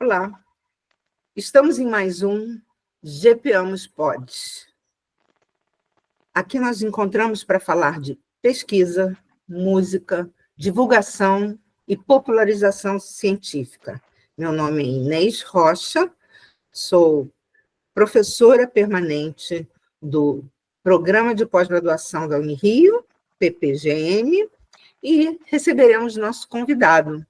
Olá, estamos em mais um GPamos Pod. Aqui nós encontramos para falar de pesquisa, música, divulgação e popularização científica. Meu nome é Inês Rocha, sou professora permanente do Programa de Pós-Graduação da Unirio, PPGM, e receberemos nosso convidado.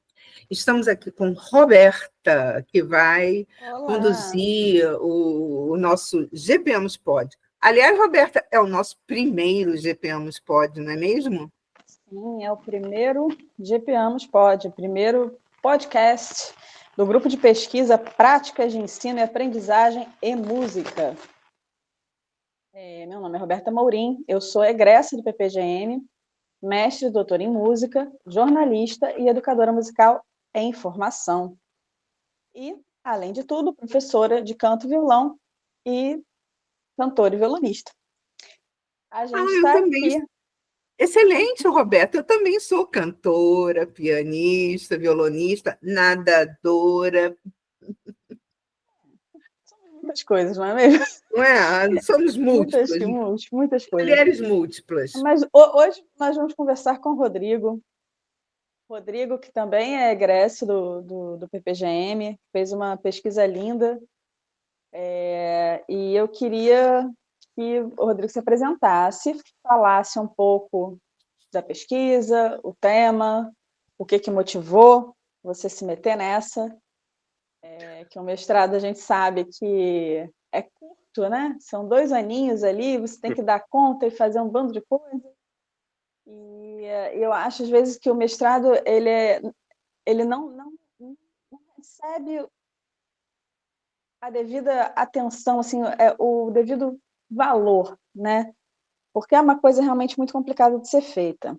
Estamos aqui com Roberta, que vai conduzir o nosso GPamos Pod. Aliás, Roberta, é o nosso primeiro GPamos Pod, não é mesmo? Sim, é o primeiro GPamos Pod, o primeiro podcast do grupo de pesquisa Práticas de Ensino e Aprendizagem e Música. Meu nome é Roberta Mourim, eu sou egressa do PPGM, mestre e doutora em música, jornalista e educadora musical em formação. E, além de tudo, professora de canto e violão e cantora e violonista. A gente está aqui. Excelente, Roberta. Eu também sou cantora, pianista, violonista, nadadora. Somos muitas coisas, não é mesmo? Não é? Somos múltiplas. Muitas coisas. Mulheres múltiplas. Mas hoje nós vamos conversar com o Rodrigo. Rodrigo, que também é egresso do PPGM, fez uma pesquisa linda. E eu queria que o Rodrigo se apresentasse, falasse um pouco da pesquisa, o tema, o que motivou você se meter nessa, que o mestrado a gente sabe que é curto, né? São 2 aninhos ali, você tem que dar conta e fazer um bando de coisas. E eu acho, às vezes, que o mestrado ele não recebe a devida atenção, assim, o devido valor, né? Porque é uma coisa realmente muito complicada de ser feita.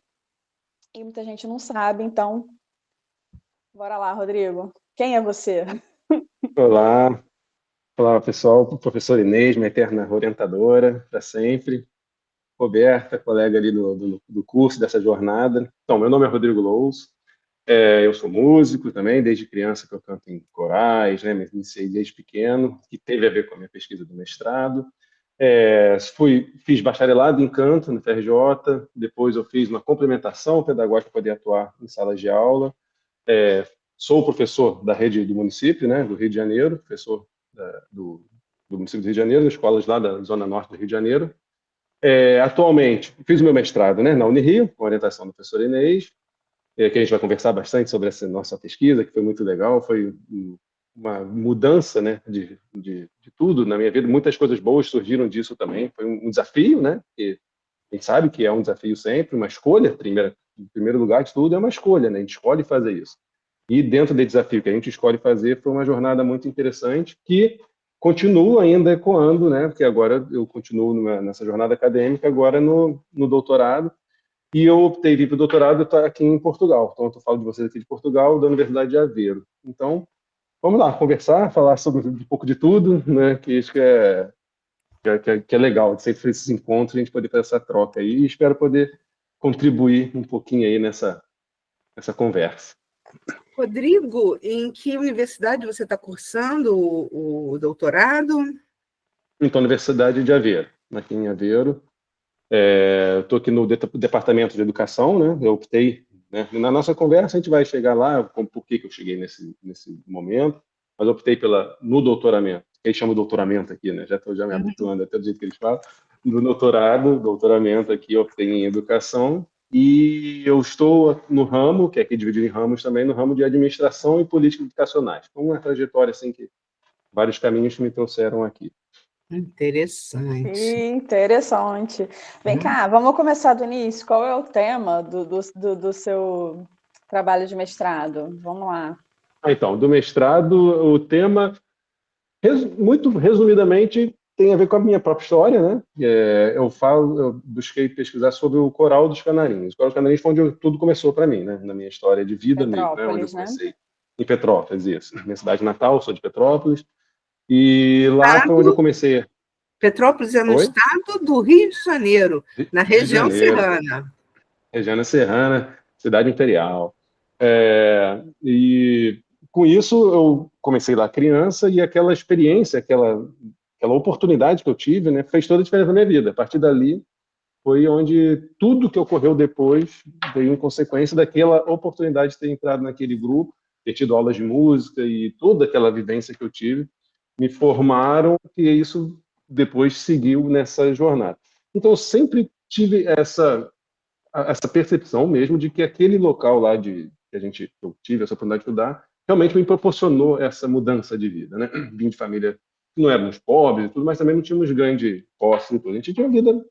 E muita gente não sabe, então, bora lá, Rodrigo. Quem é você? Olá, pessoal. Professor Inês, minha eterna orientadora, para sempre. Roberta, colega ali do curso, dessa jornada. Então, meu nome é Rodrigo Lous, eu sou músico também, desde criança que eu canto em corais, né? Me iniciei desde pequeno, que teve a ver com a minha pesquisa do mestrado. Fiz bacharelado em canto no FRJ, depois eu fiz uma complementação pedagógica para poder atuar em salas de aula. Sou professor da rede do município, né, do Rio de Janeiro, professor do município do Rio de Janeiro, das escolas lá da Zona Norte do Rio de Janeiro. Atualmente, fiz meu mestrado, né, na Unirio, com orientação do professor Inês, que a gente vai conversar bastante sobre essa nossa pesquisa, que foi muito legal, foi uma mudança, né, de tudo na minha vida. Muitas coisas boas surgiram disso também. Foi um desafio, né, que a gente sabe que é um desafio sempre, uma escolha, em primeiro lugar de tudo, é uma escolha, né, a gente escolhe fazer isso. E dentro do desafio que a gente escolhe fazer, foi uma jornada muito interessante, que continua ainda ecoando, né, porque agora eu continuo nessa jornada acadêmica, agora no doutorado, e eu optei vir para o doutorado aqui em Portugal. Então, eu falo de vocês aqui de Portugal, da Universidade de Aveiro. Então, vamos lá, conversar, falar sobre um pouco de tudo, né, que acho que é legal, de sempre esses encontros, a gente poder fazer essa troca aí, e espero poder contribuir um pouquinho aí nessa conversa. Rodrigo, em que universidade você está cursando o doutorado? Então, Universidade de Aveiro, aqui em Aveiro. Estou aqui no Departamento de Educação, né? Eu optei, né? Na nossa conversa a gente vai chegar lá, por que eu cheguei nesse momento, mas eu optei no doutoramento, que eles chamam de doutoramento aqui, né? Já estou me habituando até do jeito que eles falam, no doutoramento aqui eu optei em Educação, e eu estou no ramo, que é aqui dividido em ramos também, no ramo de Administração e Políticas Educacionais. Então, uma trajetória assim que vários caminhos que me trouxeram aqui. Interessante. Vem cá, vamos começar do início. Qual é o tema do seu trabalho de mestrado? Vamos lá. Então, do mestrado, o tema, muito resumidamente, tem a ver com a minha própria história, né? Eu busquei pesquisar sobre o Coral dos Canarinhos. O Coral dos Canarinhos foi onde tudo começou para mim, né? Na minha história de vida mesmo, né? Onde eu comecei. Né? Em Petrópolis, isso. Minha cidade natal, sou de Petrópolis. E lá foi onde eu comecei. Petrópolis é no estado do Rio de Janeiro, na região serrana. Região serrana, cidade imperial. E com isso, eu comecei lá criança e aquela experiência, aquela oportunidade que eu tive, né, fez toda a diferença na minha vida. A partir dali, foi onde tudo que ocorreu depois veio em consequência daquela oportunidade de ter entrado naquele grupo, ter tido aulas de música e toda aquela vivência que eu tive, me formaram e isso depois seguiu nessa jornada. Então, eu sempre tive essa percepção mesmo de que aquele local lá que eu tive essa oportunidade de estudar, realmente me proporcionou essa mudança de vida, né? Vim de família que não éramos pobres e tudo, mas também não tínhamos grande posse e tudo. A gente tinha uma vida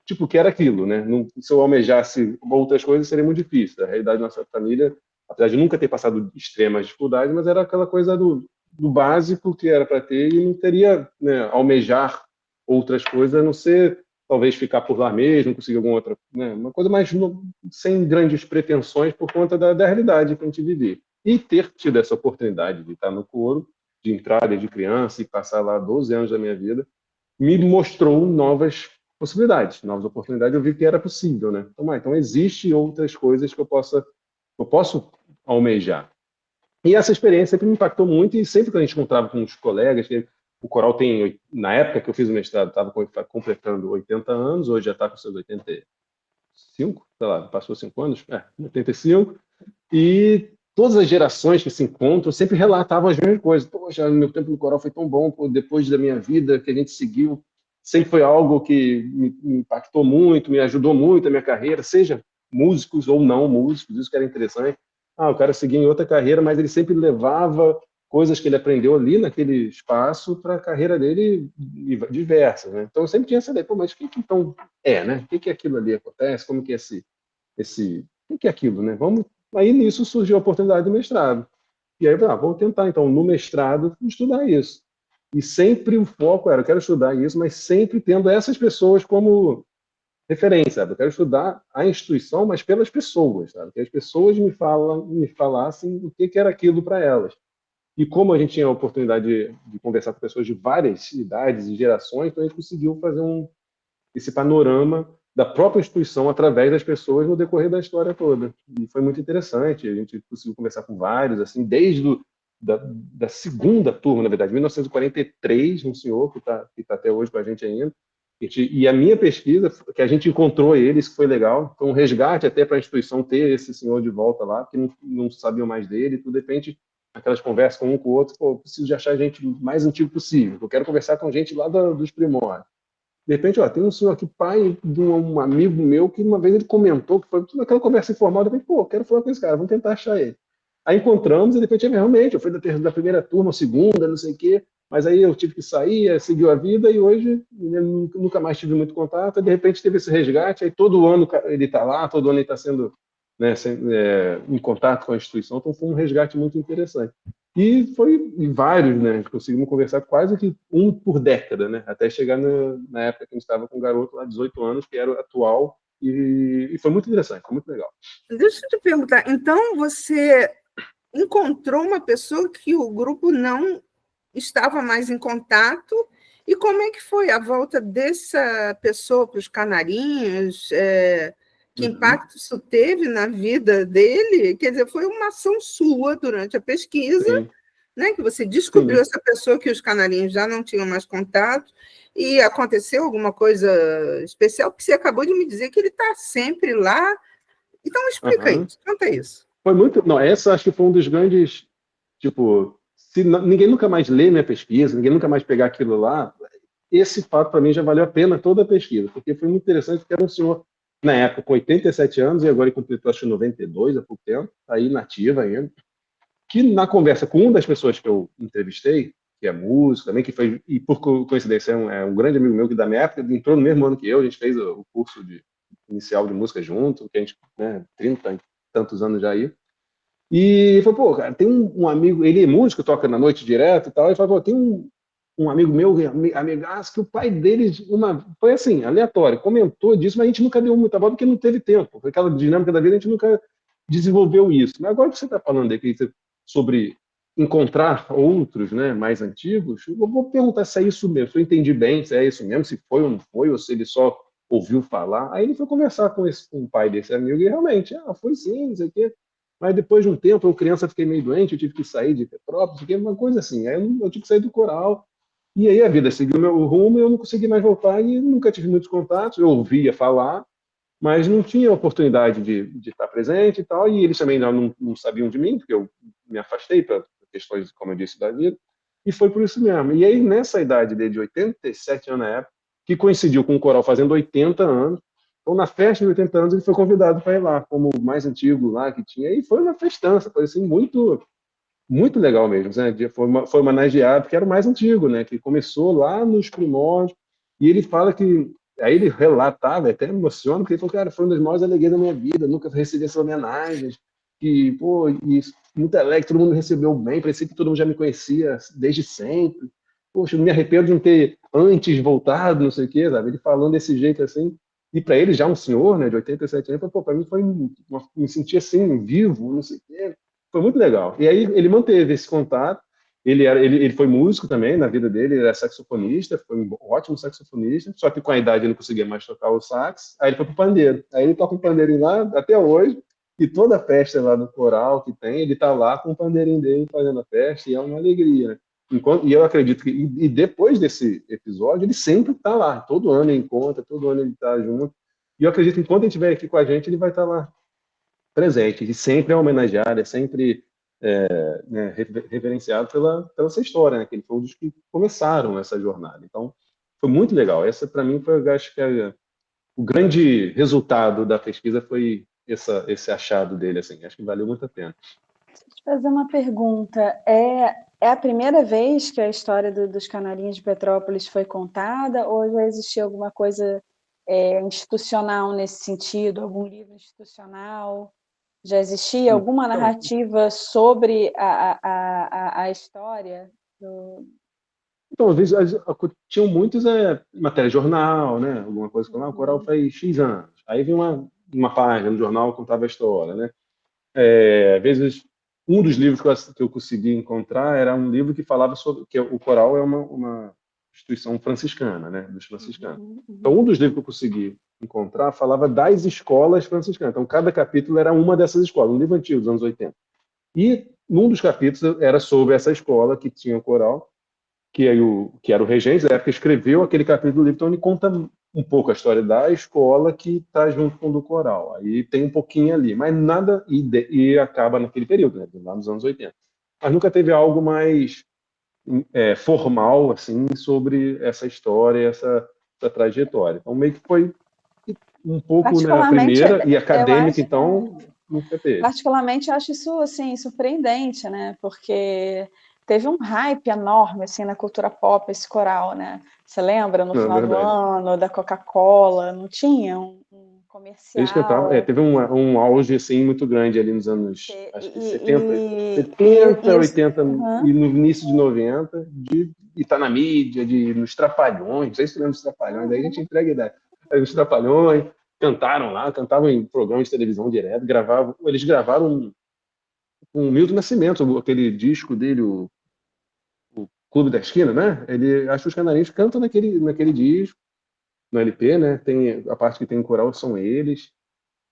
tipo, que era aquilo, né? Não, se eu almejasse outras coisas, seria muito difícil. A realidade da nossa família, apesar de nunca ter passado extremas dificuldades, mas era aquela coisa do básico que era para ter e não teria, né, almejar outras coisas, a não ser talvez ficar por lá mesmo, conseguir alguma outra, né, uma coisa mais sem grandes pretensões por conta da realidade que a gente vivia. E ter tido essa oportunidade de estar no coro, de entrar desde criança e passar lá 12 anos da minha vida, me mostrou novas possibilidades, novas oportunidades. Eu vi que era possível, né? Então existem outras coisas que eu posso almejar. E essa experiência sempre me impactou muito e sempre que a gente encontrava com os colegas, que o coral tem, na época que eu fiz o mestrado, estava completando 80 anos, hoje já está com seus 85, sei lá, passou 5 anos, 85, e todas as gerações que se encontram sempre relatavam as mesmas coisas. Poxa, meu tempo no coral foi tão bom, pô, depois da minha vida que a gente seguiu, sempre foi algo que me impactou muito, me ajudou muito a minha carreira, seja músicos ou não músicos, isso que era interessante. O cara seguia em outra carreira, mas ele sempre levava coisas que ele aprendeu ali naquele espaço para a carreira dele diversas, né? Então eu sempre tinha essa ideia, pô, mas o que então né? O que aquilo ali acontece? Como que é o que é aquilo, né? Aí nisso surgiu a oportunidade do mestrado. E aí eu falei, vamos tentar então no mestrado estudar isso. E sempre o foco era, eu quero estudar isso, mas sempre tendo essas pessoas como referência, sabe? Eu quero estudar a instituição, mas pelas pessoas, sabe? Que as pessoas me falassem o que era aquilo para elas. E como a gente tinha a oportunidade de conversar com pessoas de várias idades e gerações, então a gente conseguiu fazer esse panorama da própria instituição através das pessoas no decorrer da história toda. E foi muito interessante, a gente conseguiu conversar com vários, assim, desde da segunda turma, na verdade, 1943, um senhor que tá até hoje com a gente ainda. E a minha pesquisa, que a gente encontrou eles, que foi legal, foi um resgate até para a instituição ter esse senhor de volta lá, porque não sabiam mais dele, tudo depende aquelas conversas com um com o outro, pô, eu preciso de achar gente mais antigo possível, eu quero conversar com gente lá dos primórdios. De repente, tem um senhor aqui, pai de um amigo meu, que uma vez ele comentou, que foi toda aquela conversa informal, de repente, pô, quero falar com esse cara, vamos tentar achar ele. Aí encontramos, e de repente, realmente, eu fui da primeira turma, segunda, não sei o quê, mas aí eu tive que sair, seguiu a vida, e hoje nunca mais tive muito contato, de repente teve esse resgate, aí todo ano ele está lá, todo ano ele está sendo, né, em contato com a instituição, então foi um resgate muito interessante. E foi vários, né? Conseguimos conversar quase que um por década, né? Até chegar na época que a gente estava com um garoto lá, 18 anos, que era o atual, e foi muito interessante, foi muito legal. Deixa eu te perguntar, então você encontrou uma pessoa que o grupo não estava mais em contato, e como é que foi a volta dessa pessoa para os Canarinhos? Que impacto isso teve na vida dele? Quer dizer, foi uma ação sua durante a pesquisa, né, que você descobriu essa pessoa que os Canarinhos já não tinham mais contato, e aconteceu alguma coisa especial, porque você acabou de me dizer que ele está sempre lá. Então, explica isso, conta isso. Foi muito... Não, essa acho que foi um dos grandes... Tipo, se ninguém nunca mais lê minha pesquisa, ninguém nunca mais pegar aquilo lá, esse fato para mim já valeu a pena toda a pesquisa, porque foi muito interessante, porque era um senhor, na época, com 87 anos, e agora ele completou, acho que 92, há pouco tempo, aí nativa ainda, que na conversa com uma das pessoas que eu entrevistei, que é músico também, que foi, e por coincidência é um grande amigo meu que da minha época entrou no mesmo ano que eu, a gente fez o curso inicial de música junto, que a gente, né, 30 e tantos anos já aí. E falou, pô, cara, tem um amigo, ele é músico, toca na noite direto e tal, e falou, pô, tem um amigo meu, amigaço, que o pai dele, foi assim, aleatório, comentou disso, mas a gente nunca deu muita bola porque não teve tempo. Foi aquela dinâmica da vida, a gente nunca desenvolveu isso. Mas agora que você está falando aqui sobre encontrar outros, né, mais antigos, eu vou perguntar se é isso mesmo, se eu entendi bem, se é isso mesmo, se foi ou não foi, ou se ele só ouviu falar. Aí ele foi conversar com o pai desse amigo e realmente, foi sim, não sei o quê. Mas depois de um tempo, eu criança fiquei meio doente, eu tive que sair de Petrópolis, fiquei uma coisa assim. Aí eu tive que sair do coral. E aí a vida seguiu meu rumo e eu não consegui mais voltar e nunca tive muitos contatos. Eu ouvia falar, mas não tinha oportunidade de estar presente e tal. E eles também não sabiam de mim, porque eu me afastei para questões, como eu disse, da vida. E foi por isso mesmo. E aí, nessa idade dele, de 87 anos na época, que coincidiu com o coral fazendo 80 anos, então, na festa de 80 anos, ele foi convidado para ir lá, como o mais antigo lá que tinha. E foi uma festança, foi assim, muito, muito legal mesmo. Né? Foi homenageado, porque era o mais antigo, né? Que começou lá nos primórdios. E ele fala que. Aí ele relatava, até me emociona, porque ele falou, cara, foi uma das maiores alegrias da minha vida, nunca recebi essas homenagens. E, pô, e muito alegre, todo mundo recebeu bem, parecia que todo mundo já me conhecia desde sempre. Poxa, eu não me arrependo de não ter antes voltado, não sei o quê, sabe? Ele falando desse jeito assim. E para ele, já um senhor, né, de 87 anos, pô, para mim foi me sentir assim, vivo, não sei o quê. Foi muito legal. E aí ele manteve esse contato. Ele foi músico também na vida dele, ele era saxofonista, foi um ótimo saxofonista, só que com a idade ele não conseguia mais tocar o sax. Aí ele foi pro pandeiro. Aí ele toca um pandeirinho lá até hoje, e toda festa lá do coral que tem, ele tá lá com o pandeirinho dele fazendo a festa, e é uma alegria, né? E eu acredito que e depois desse episódio, ele sempre está lá, todo ano ele encontra, todo ano ele está junto. E eu acredito que enquanto ele estiver aqui com a gente, ele vai estar lá presente. E sempre é homenageado, é sempre né, reverenciado pela essa história, né? Que ele foi um dos que começaram essa jornada. Então, foi muito legal. Essa, para mim, foi, eu acho que o grande resultado da pesquisa foi esse achado dele, assim. Acho que valeu muito a pena. Deixa eu te fazer uma pergunta. É a primeira vez que a história dos canarinhos de Petrópolis foi contada, ou já existia alguma coisa institucional nesse sentido, algum livro institucional? Já existia alguma Então, narrativa sobre a história? Então, às vezes, tinham muitos matéria de jornal, né? Alguma coisa que lá, o coral faz X anos. Aí vem uma página no jornal que contava a história, né? Às vezes, um dos livros que eu consegui encontrar era um livro que falava sobre que o coral é uma instituição franciscana, né? Dos franciscanos. Então, um dos livros que eu consegui encontrar falava das escolas franciscanas. Então, cada capítulo era uma dessas escolas, um livro antigo, dos anos 80. E num dos capítulos era sobre essa escola que tinha o coral, que era o regente da época, escreveu aquele capítulo do livro, então ele conta um pouco a história da escola que está junto com o do coral. Aí tem um pouquinho ali, mas nada, e acaba naquele período, né, lá nos anos 80. Mas nunca teve algo mais formal, assim, sobre essa história, essa trajetória. Então meio que foi um pouco, né, a Particularmente, primeira, e eu acadêmica, acho, então, nunca teve. particularmente, eu acho isso assim, surpreendente, né? Porque teve um hype enorme assim, na cultura pop esse coral, né? Você lembra no Não, é final do verdade. ano, da Coca-Cola, não tinha um Eles cantavam, comercial? teve um auge assim muito grande ali nos anos, E, acho que e, 70, e 70, isso. 80 Uhum. e no início de 90, de estar na mídia, nos Trapalhões, não sei se você lembra dos Trapalhões, aí a gente entrega a ideia. Aí os Trapalhões cantaram lá, cantavam em programas de televisão direto, eles gravaram com o Milton Nascimento, aquele disco dele, o Clube da Esquina, né? Acho que os canarinhos cantam naquele disco, no LP, né? Tem a parte que tem o coral são eles.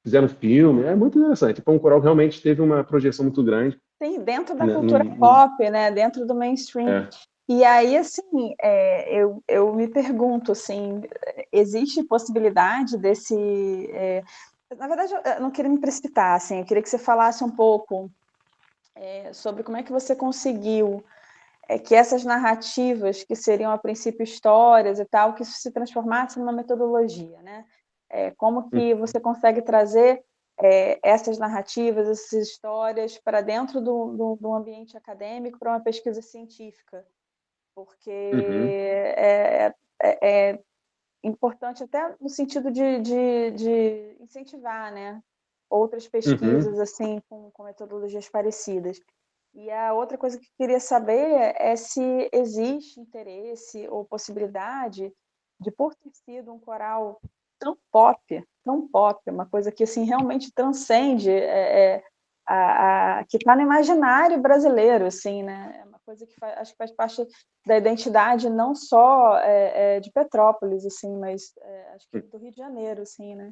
Fizeram filme, é muito interessante. Tipo, um coral realmente teve uma projeção muito grande. Sim, dentro da Né, cultura pop, né? Dentro do mainstream. é. E aí, assim, eu me pergunto, assim, existe possibilidade desse... na verdade, eu não queria me precipitar, assim, eu queria que você falasse um pouco sobre como é que você conseguiu que essas narrativas, que seriam a princípio histórias e tal, que isso se transformasse numa metodologia, né? Como que você consegue trazer essas narrativas, essas histórias para dentro do ambiente acadêmico, para uma pesquisa científica? Porque Uhum, é importante até no sentido de incentivar, né? Outras uhum, pesquisas assim com metodologias parecidas. E a outra coisa que eu queria saber é se existe interesse ou possibilidade de, por ter sido um coral tão pop, uma coisa que assim realmente transcende, que está no imaginário brasileiro, assim, né? É uma coisa que acho que faz parte da identidade não só de Petrópolis, assim, mas acho que do Rio de Janeiro, assim, né?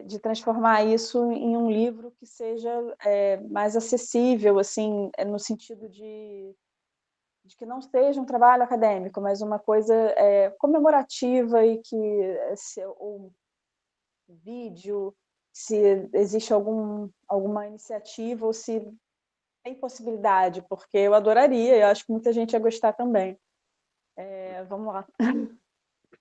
de transformar isso em um livro que seja mais acessível, assim, no sentido de que não seja um trabalho acadêmico, mas uma coisa comemorativa e que ou vídeo, se existe alguma iniciativa ou se tem possibilidade, porque eu adoraria, eu acho que muita gente ia gostar também. Vamos lá.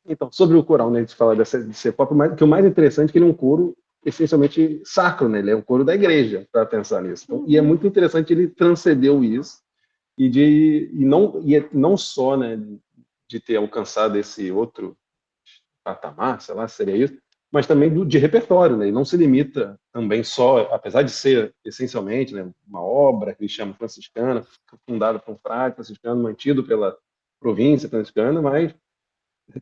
Então, sobre o coral, né, de falar de ser pop, que o mais interessante é que ele é um coro essencialmente sacro, né? Ele é um coro da igreja, para pensar nisso. Então, e é muito interessante, ele transcendeu isso não só, né, de ter alcançado esse outro patamar, sei lá, seria isso, mas também de repertório, né? E não se limita também só, apesar de ser essencialmente, né, uma obra que chama franciscana, fundada por um frade franciscano, mantido pela província franciscana, mas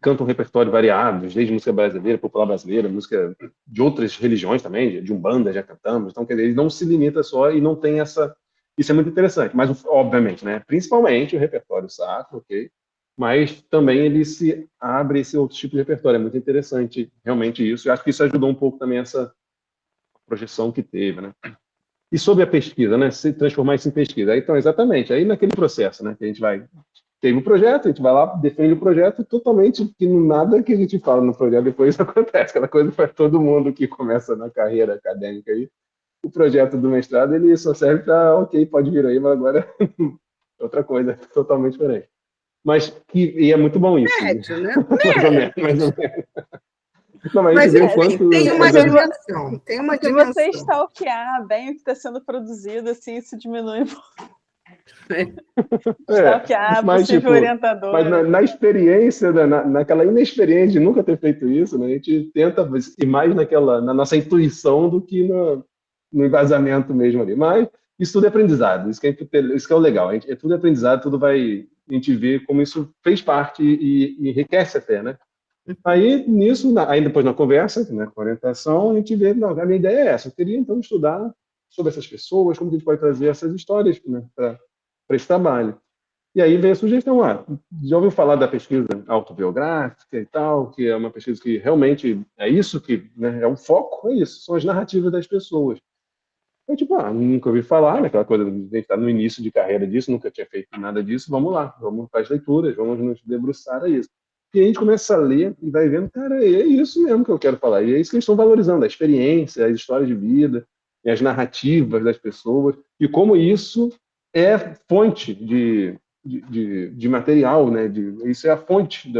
canta um repertório variado, desde música brasileira, popular brasileira, música de outras religiões também, de Umbanda já cantamos. Então, quer dizer, ele não se limita só e não tem essa. Isso é muito interessante, mas obviamente, né? Principalmente o repertório sacro, ok? Mas também ele se abre esse outro tipo de repertório. É muito interessante, realmente, isso. Eu acho que isso ajudou um pouco também essa projeção que teve, né? E sobre a pesquisa, né? Se transformar isso em pesquisa. Então, exatamente, aí naquele processo, né? Que a gente vai tem um projeto, a gente vai lá, defende o projeto totalmente, que nada que a gente fala no projeto depois acontece. Aquela coisa para todo mundo que começa na carreira acadêmica aí. O projeto do mestrado, ele só serve para, ok, pode vir aí, mas agora outra coisa, totalmente diferente. E é muito bom isso. Médio, né? Mais ou menos, mais ou menos. Não, mas a gente Mas, vê o enfim, quanto... tem uma dimensão, tem uma Se você dimensão. stalkear bem o que está sendo produzido, assim, isso diminui um pouco. É, Stalkear mas, possível tipo, mas orientadora. na experiência, naquela inexperiência de nunca ter feito isso, né, a gente tenta ir mais na nossa intuição do que no embasamento mesmo ali. Mas isso tudo é aprendizado, isso que é o legal. É tudo aprendizado, a gente vê como isso fez parte e enriquece até, né? Aí, nisso, aí depois na conversa, né, com a orientação, a gente vê, não, a minha ideia é essa, eu queria então estudar sobre essas pessoas, como que a gente pode trazer essas histórias, né, para esse trabalho. E aí veio a sugestão, já ouviu falar da pesquisa autobiográfica e tal, que é uma pesquisa que realmente é isso que, né, é o foco, é isso, são as narrativas das pessoas. Eu, tipo, nunca ouvi falar, né, aquela coisa, a gente está no início de carreira disso, nunca tinha feito nada disso, vamos lá, vamos para as leituras, vamos nos debruçar a isso. E a gente começa a ler e vai vendo, cara, é isso mesmo que eu quero falar. E é isso que eles estão valorizando, a experiência, as histórias de vida, e as narrativas das pessoas, e como isso é fonte de material, né? Isso é a fonte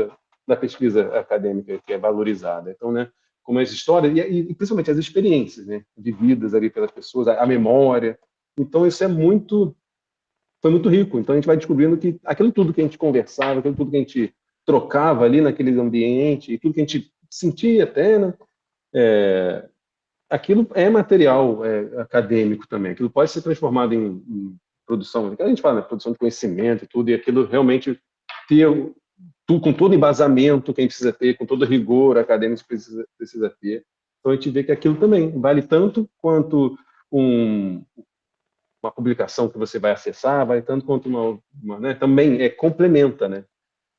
da pesquisa acadêmica que é valorizada. Então, né, como as histórias, e principalmente as experiências, né, vividas ali pelas pessoas, a memória. Então, isso foi muito rico. Então, a gente vai descobrindo que aquilo tudo que a gente conversava, aquilo tudo que a gente trocava ali naquele ambiente, e tudo que a gente sentia até, né, aquilo é material acadêmico também. Aquilo pode ser transformado em produção, a gente fala, né, produção de conhecimento e tudo, e aquilo realmente ter com todo embasamento que a gente precisa ter, com todo rigor acadêmico que precisa ter. Então a gente vê que aquilo também vale tanto quanto uma publicação que você vai acessar, vale tanto quanto né, também complementa, né?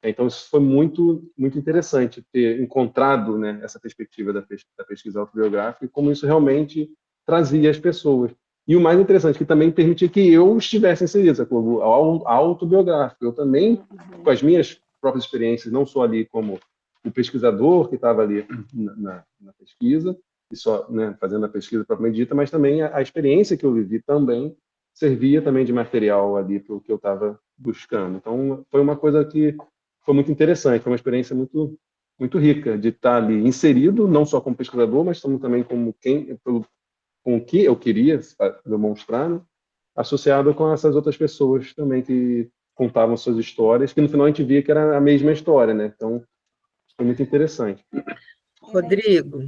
Então isso foi muito muito interessante ter encontrado, né, essa perspectiva da pesquisa autobiográfica e como isso realmente trazia as pessoas. E o mais interessante, que também permitia que eu estivesse inserido, autobiográfico. Eu também, com as minhas próprias experiências, não só ali como o pesquisador que estava ali na pesquisa, e só, né, fazendo a pesquisa propriamente dita, mas também a experiência que eu vivi também servia também de material ali para o que eu estava buscando. Então, foi uma coisa que foi muito interessante, foi uma experiência muito muito rica de estar ali inserido, não só como pesquisador, mas também como com o que eu queria demonstrar, né? Associado com essas outras pessoas também que contavam suas histórias, que no final a gente via que era a mesma história, né? Então, foi muito interessante. Rodrigo,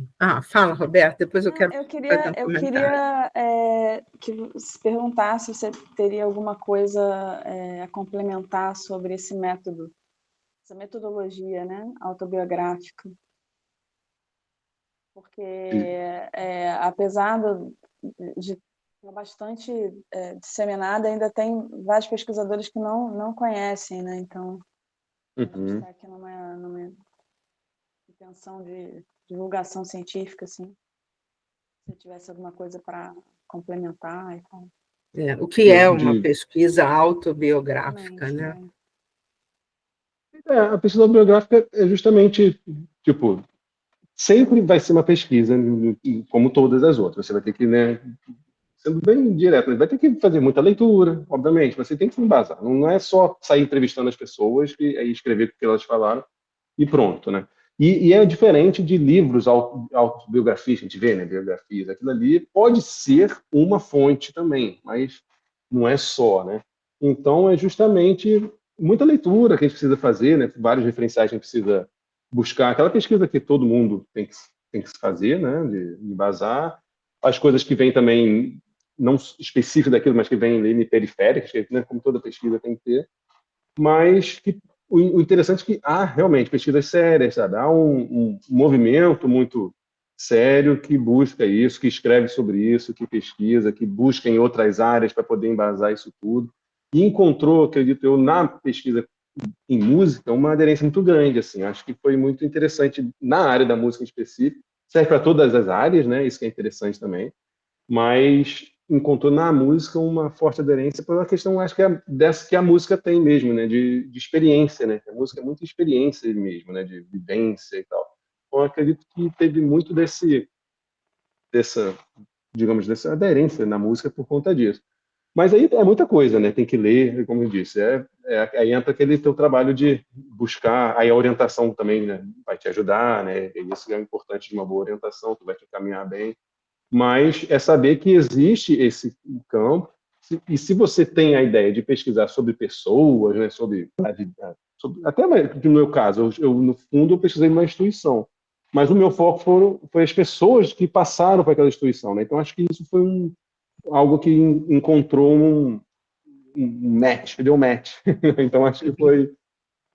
fala, Roberto, depois eu quero Eu fazer um eu comentário. queria que você perguntasse se você teria alguma coisa a complementar sobre esse método, essa metodologia, né, autobiográfica. Porque, apesar de estar bastante disseminada, ainda tem vários pesquisadores que não conhecem, né? Então, a gente está aqui numa intenção de divulgação científica, assim. Se tivesse alguma coisa para complementar e tal. O que é uma pesquisa autobiográfica, Exatamente, né? A pesquisa autobiográfica é justamente, tipo, sempre vai ser uma pesquisa, como todas as outras. Você vai ter que, né, sendo bem direto, vai ter que fazer muita leitura, obviamente, mas você tem que se embasar. Não é só sair entrevistando as pessoas e aí escrever o que elas falaram e pronto, né? E é diferente de livros autobiografias, que a gente vê, né? Biografias. Aquilo ali pode ser uma fonte também, mas não é só, né? Então, é justamente muita leitura que a gente precisa fazer, né? Vários referenciais que a gente precisa buscar. Aquela pesquisa que todo mundo tem que fazer, né? De embasar. As coisas que vêm também, não específicas daquilo, mas que vêm ali periféricas, que, né, como toda pesquisa tem que ter, mas que o interessante é que há realmente pesquisas sérias, sabe? Há um movimento muito sério que busca isso, que escreve sobre isso, que pesquisa, que busca em outras áreas para poder embasar isso tudo. E encontrou, acredito eu, na pesquisa em música, uma aderência muito grande, assim. Acho que foi muito interessante na área da música em específico. Serve para todas as áreas, né? Isso que é interessante também, mas encontrou na música uma forte aderência por uma questão, acho que é dessa que a música tem mesmo, né, de experiência, né, a música é muito experiência mesmo, né, de vivência e tal. Então, eu acredito que teve muito dessa, digamos, dessa aderência na música por conta disso. Mas aí é muita coisa, né, tem que ler, como eu disse, aí entra aquele teu trabalho de buscar, aí a orientação também, né, vai te ajudar, né, e isso é importante de uma boa orientação, tu vai te encaminhar bem, mas é saber que existe esse campo, e se você tem a ideia de pesquisar sobre pessoas, né, até no meu caso, no fundo eu pesquisei numa instituição, mas o meu foco foi as pessoas que passaram por aquela instituição, né? Então acho que isso foi algo que encontrou um match, deu match. Então acho que foi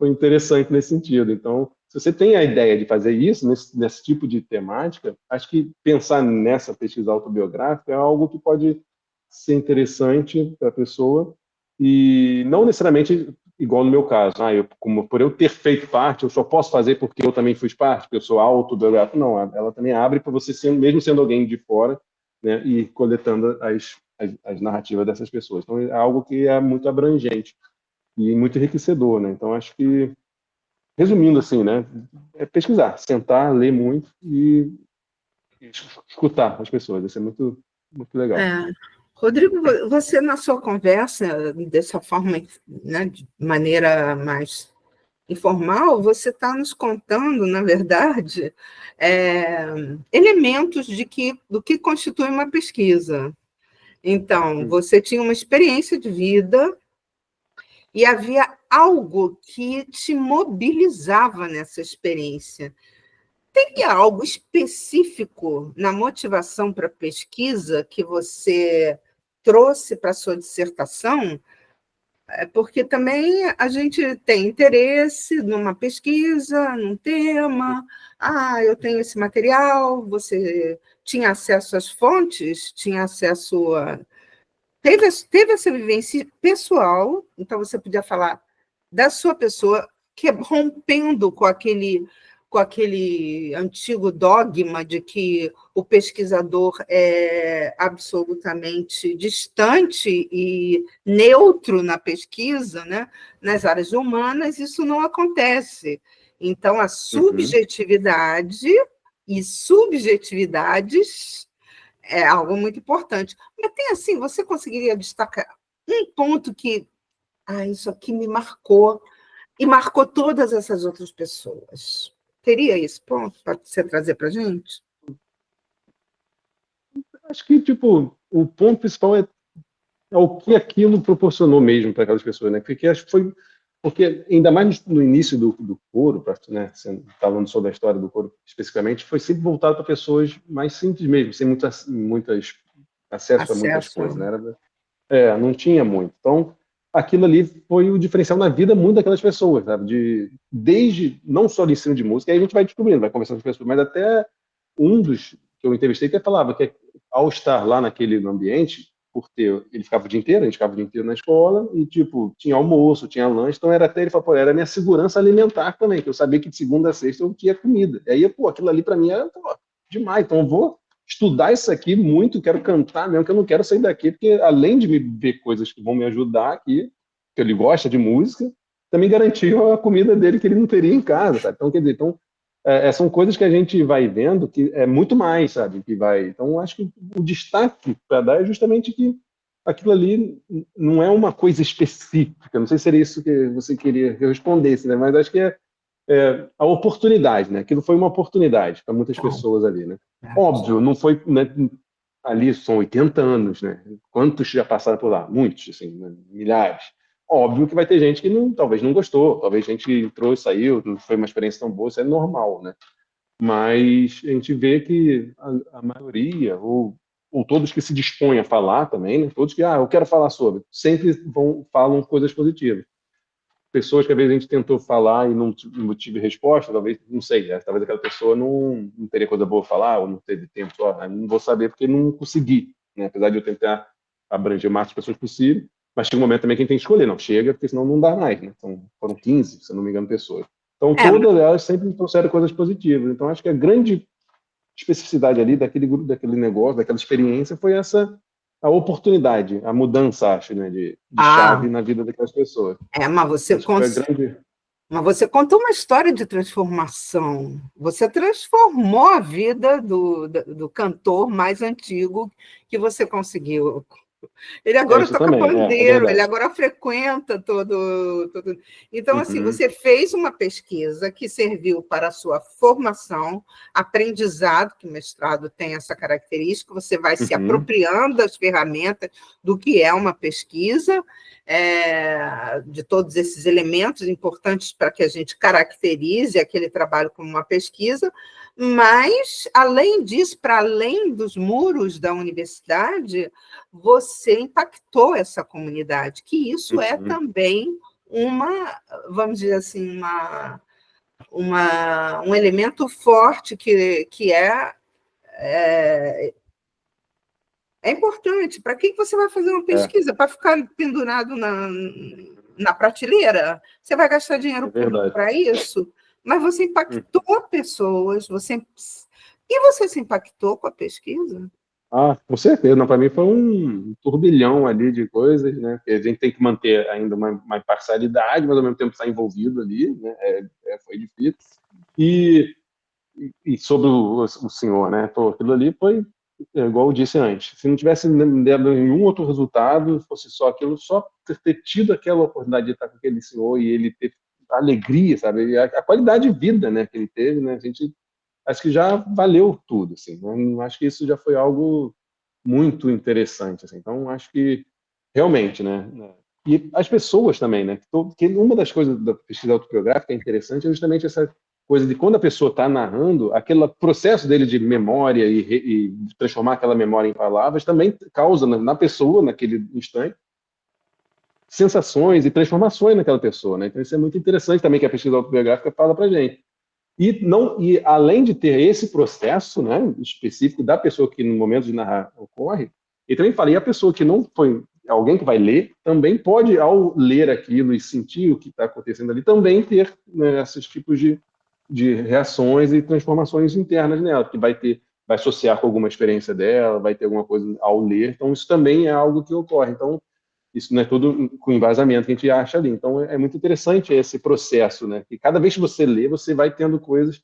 interessante nesse sentido. Então, se você tem a ideia de fazer isso, nesse tipo de temática, acho que pensar nessa pesquisa autobiográfica é algo que pode ser interessante para a pessoa e não necessariamente igual no meu caso. Como por eu ter feito parte, eu só posso fazer porque eu também fiz parte, porque eu sou autobiográfico. Não, ela também abre para você, mesmo sendo alguém de fora, né, e coletando as narrativas dessas pessoas. Então, é algo que é muito abrangente e muito enriquecedor, né? Então, acho que, resumindo assim, né, é pesquisar, sentar, ler muito e escutar as pessoas. Isso é muito, muito legal. Rodrigo, você na sua conversa, dessa forma, né, de maneira mais informal, você está nos contando, na verdade, elementos do que constitui uma pesquisa. Então, você tinha uma experiência de vida e havia algo que te mobilizava nessa experiência. Tem algo específico na motivação para a pesquisa que você trouxe para a sua dissertação? Porque também a gente tem interesse numa pesquisa, num tema. Eu tenho esse material, você tinha acesso às fontes, tinha acesso a... Teve essa vivência pessoal, então você podia falar da sua pessoa, que rompendo com aquele antigo dogma de que o pesquisador é absolutamente distante e neutro na pesquisa, né? Nas áreas humanas, isso não acontece. Então, a subjetividade e subjetividades é algo muito importante. Mas tem assim, você conseguiria destacar um ponto que isso aqui me marcou e marcou todas essas outras pessoas? Teria esse ponto para você trazer para a gente? Acho que, tipo, o ponto principal é o que aquilo proporcionou mesmo para aquelas pessoas, né? Porque acho que foi... Porque, ainda mais no início do coro, né, falando sobre a história do coro especificamente, foi sempre voltado para pessoas mais simples mesmo, sem muitas acesso a muitas coisas, né? Não tinha muito. Então, aquilo ali foi o diferencial na vida muito daquelas pessoas, sabe? Desde, não só do ensino de música, aí a gente vai descobrindo, vai conversando com as pessoas, mas até um dos que eu entrevistei até falava que ao estar lá naquele ambiente, ele ficava o dia inteiro, a gente ficava o dia inteiro na escola, e tipo, tinha almoço, tinha lanche, então ele falou, pô, era a minha segurança alimentar também, que eu sabia que de segunda a sexta eu tinha comida. E aí, pô, aquilo ali para mim era, pô, demais, então eu vou estudar isso aqui muito, quero cantar mesmo, que eu não quero sair daqui, porque além de me ver coisas que vão me ajudar aqui, que ele gosta de música, também garantiu a comida dele que ele não teria em casa, sabe? Então, quer dizer, são coisas que a gente vai vendo que é muito mais, sabe? Que vai. Então, acho que o destaque para dar é justamente que aquilo ali não é uma coisa específica. Não sei se era isso que você queria que eu respondesse, né? Mas acho que é a oportunidade, né? Aquilo foi uma oportunidade para muitas Então, pessoas ali, né? Óbvio, não foi, né, ali são 80 anos, né? Quantos já passaram por lá? Muitos, assim, né? Milhares. Óbvio que vai ter gente que talvez não gostou, talvez gente que entrou e saiu, não foi uma experiência tão boa, isso é normal, né? Mas a gente vê que a maioria, ou todos que se dispõem a falar também, né? Todos que, eu quero falar sobre, sempre falam coisas positivas. Pessoas que às vezes a gente tentou falar e não tive resposta, talvez, não sei, talvez aquela pessoa não teria coisa boa a falar, ou não teve tempo, não vou saber porque não consegui, né? Apesar de eu tentar abranger o máximo de pessoas possível, mas chega um momento também que a gente tem que escolher, não, chega, porque senão não dá mais, né? Então, foram 15, se eu não me engano, pessoas. Então, todas elas sempre trouxeram coisas positivas. Então, acho que a grande especificidade ali daquele grupo, daquele negócio, daquela experiência, foi a oportunidade, a mudança, acho, né, de chave na vida daquelas pessoas. Mas você Acho que foi a grande... Mas você contou uma história de transformação. Você transformou a vida do cantor mais antigo que você conseguiu. Ele agora isso toca também, pandeiro, ele verdade. agora frequenta todo. Então, assim, Uhum. você fez uma pesquisa que serviu para a sua formação, aprendizado, que o mestrado tem essa característica, você vai se apropriando das ferramentas do que é uma pesquisa, de todos esses elementos importantes para que a gente caracterize aquele trabalho como uma pesquisa, mas, além disso, para além dos muros da universidade, você impactou essa comunidade, que isso é também vamos dizer assim, um elemento forte que é importante. Para que você vai fazer uma pesquisa? Para ficar pendurado na prateleira? Você vai gastar dinheiro público para isso? Mas você impactou pessoas, e você se impactou com a pesquisa? Com certeza. Para mim foi um turbilhão ali de coisas, né? Porque a gente tem que manter ainda uma imparcialidade, mas ao mesmo tempo estar envolvido ali, né? Foi difícil. E sobre o senhor, né? Aquilo ali foi igual eu disse antes. Se não tivesse dado nenhum outro resultado, fosse só aquilo, só ter tido aquela oportunidade de estar com aquele senhor e ele ter a alegria, sabe? E a qualidade de vida, né, que ele teve, né? A gente acho que já valeu tudo, assim. Né? Acho que isso já foi algo muito interessante, assim. Então acho que realmente, né? E as pessoas também, né? Que uma das coisas da pesquisa autobiográfica é interessante é justamente essa coisa de quando a pessoa está narrando, aquele processo dele de memória e transformar aquela memória em palavras também causa na pessoa, naquele instante, sensações e transformações naquela pessoa, né? Então isso é muito interessante também que a pesquisa autobiográfica fala para gente. E além de ter esse processo, né, específico da pessoa que no momento de narrar ocorre, e também falei, a pessoa que não foi alguém que vai ler, também pode, ao ler aquilo e sentir o que está acontecendo ali, também ter, né, esses tipos de reações e transformações internas nela, que vai associar com alguma experiência dela, vai ter alguma coisa ao ler, então isso também é algo que ocorre. Então, isso não é tudo com embasamento que a gente acha ali. Então, é muito interessante esse processo, né? Que cada vez que você lê, você vai tendo coisas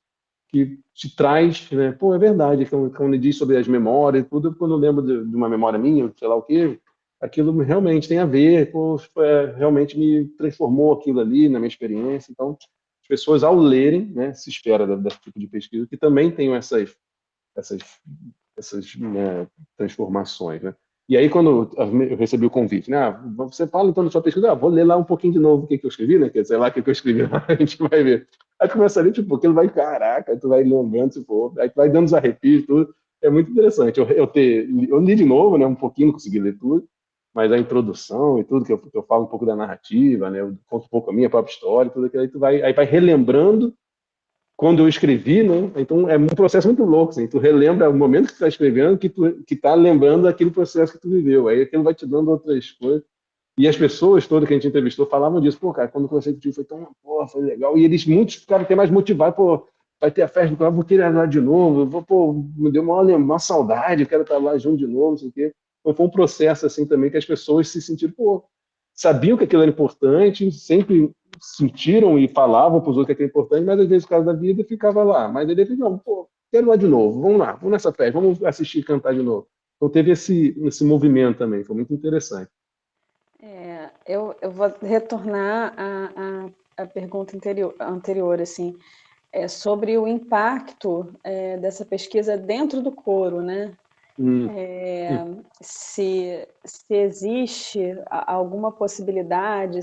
que te traz, né? Pô, é verdade. Quando ele diz sobre as memórias, tudo, quando eu lembro de uma memória minha, sei lá o quê, aquilo realmente tem a ver, pô, realmente me transformou aquilo ali na minha experiência. Então, as pessoas, ao lerem, né, se espera desse tipo de pesquisa, que também tenham essas né, transformações, né? E aí, quando eu recebi o convite, né? Você fala então da sua pesquisa, vou ler lá um pouquinho de novo o que eu escrevi, né? Sei lá o que eu escrevi lá, a gente vai ver. Aí começa ali, tipo, aquilo vai, caraca, aí tu vai lembrando, tipo, aí tu vai dando os arrepios, tudo. É muito interessante. Eu li de novo, né? Um pouquinho, não consegui ler tudo, mas a introdução e tudo, que eu falo um pouco da narrativa, né? Eu conto um pouco a minha própria história, tudo aquilo, aí vai relembrando quando eu escrevi, né? Então é um processo muito louco, assim. Tu relembra o momento que tu está escrevendo, que tá lembrando aquele processo que tu viveu. Aí aquilo vai te dando outras coisas. E as pessoas todas que a gente entrevistou falavam disso. Pô, cara, quando eu conversei contigo foi tão, pô, foi legal. E muitos ficaram até mais motivados, pô, vai ter a festa, vou querer ir lá de novo, pô, me deu uma saudade, eu quero estar lá junto de novo, não sei o quê. Então, foi um processo assim também que as pessoas se sentiram, pô, sabiam que aquilo era importante, sempre sentiram e falavam para os outros que aquilo era importante, mas às vezes, por causa da vida, ficava lá. Mas aí depois, não, pô, quero ir lá de novo, vamos lá, vamos nessa festa, vamos assistir e cantar de novo. Então teve esse movimento também, foi muito interessante. Eu vou retornar à pergunta anterior, assim, sobre o impacto dessa pesquisa dentro do coro, né? Se existe alguma possibilidade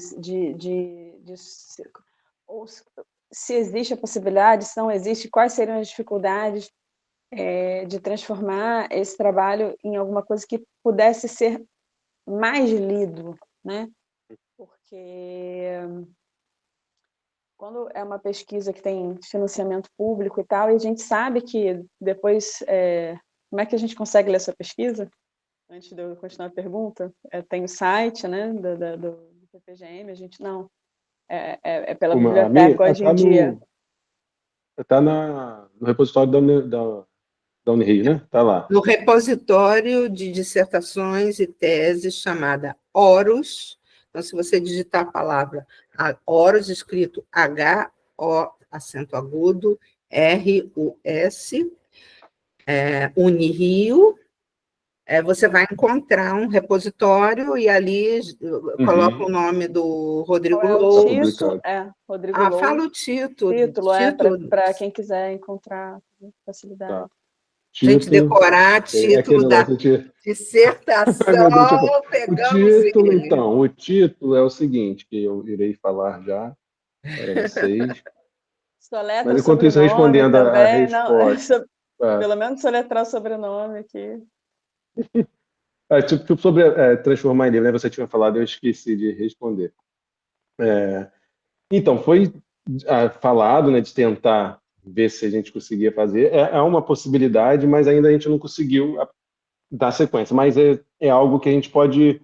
ou se existe a possibilidade, se não existe, quais seriam as dificuldades de transformar esse trabalho em alguma coisa que pudesse ser mais lido, né? Porque quando é uma pesquisa que tem financiamento público e tal, e a gente sabe que depois... como é que a gente consegue ler essa pesquisa? Antes de eu continuar a pergunta, tem o site, né, do PPGM, a gente não... É pela biblioteca hoje em dia. Está no repositório da Unirio, né? Está lá. No repositório de dissertações e teses chamada Horus. Então, se você digitar a palavra Horus, escrito H-O, acento agudo, R-U-S, Unirio, você vai encontrar um repositório e ali coloca o nome do Rodrigo Low. Rodrigo Low. Fala o título. Para quem quiser encontrar facilidade. Tá. Gente, decorar título da dissertação, o título é o seguinte, que eu irei falar já para vocês. Mas enquanto isso, respondendo também, a resposta. Pelo menos soletrar o sobrenome aqui. Sobre transformar em livro, né? Você tinha falado, eu esqueci de responder. Então, foi falado, né, de tentar ver se a gente conseguia fazer. É uma possibilidade, mas ainda a gente não conseguiu dar sequência. Mas é algo que a gente pode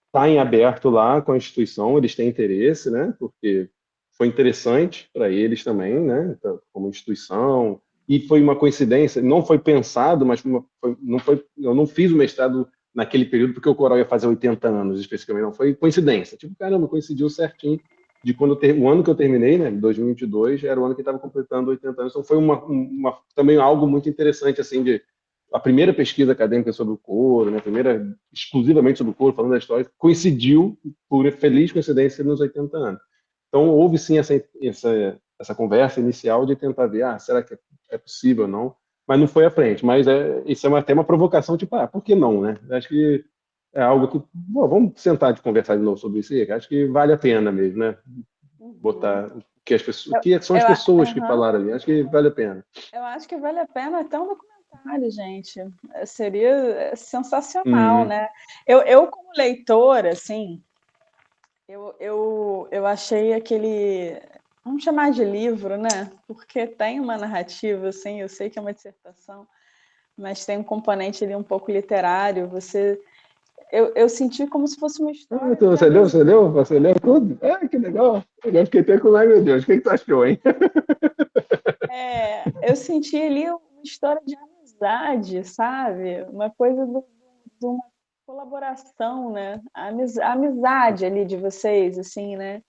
estar em aberto lá com a instituição, eles têm interesse, né? Porque foi interessante para eles também, né? Como instituição. E foi uma coincidência, não foi pensado, mas eu não fiz o mestrado naquele período porque o coral ia fazer 80 anos, especificamente, não foi coincidência. Tipo, caramba, coincidiu certinho de quando o ano que eu terminei, né, 2022, era o ano que estava completando 80 anos. Então foi também algo muito interessante, assim, a primeira pesquisa acadêmica sobre o coro, né, a primeira exclusivamente sobre o coro, falando da história, coincidiu, por feliz coincidência, nos 80 anos. Então houve sim essa conversa inicial de tentar ver, será que é possível ou não? Mas não foi à frente. Mas isso é até uma provocação, tipo, por que não, né? Acho que é algo que, vamos sentar de conversar de novo sobre isso aí, acho que vale a pena mesmo, né? Botar que são as pessoas que falaram ali, acho que vale a pena. Eu acho que vale a pena até um documentário, gente. Seria sensacional, né? Eu como leitora, assim, eu achei aquele... Vamos chamar de livro, né? Porque tem uma narrativa, assim, eu sei que é uma dissertação, mas tem um componente ali um pouco literário. Eu senti como se fosse uma história. Você leu tudo? Que legal. Eu fiquei até com, meu Deus, o que tu achou, hein? Eu senti ali uma história de amizade, sabe? Uma coisa de uma colaboração, né? A amizade ali de vocês, assim, né?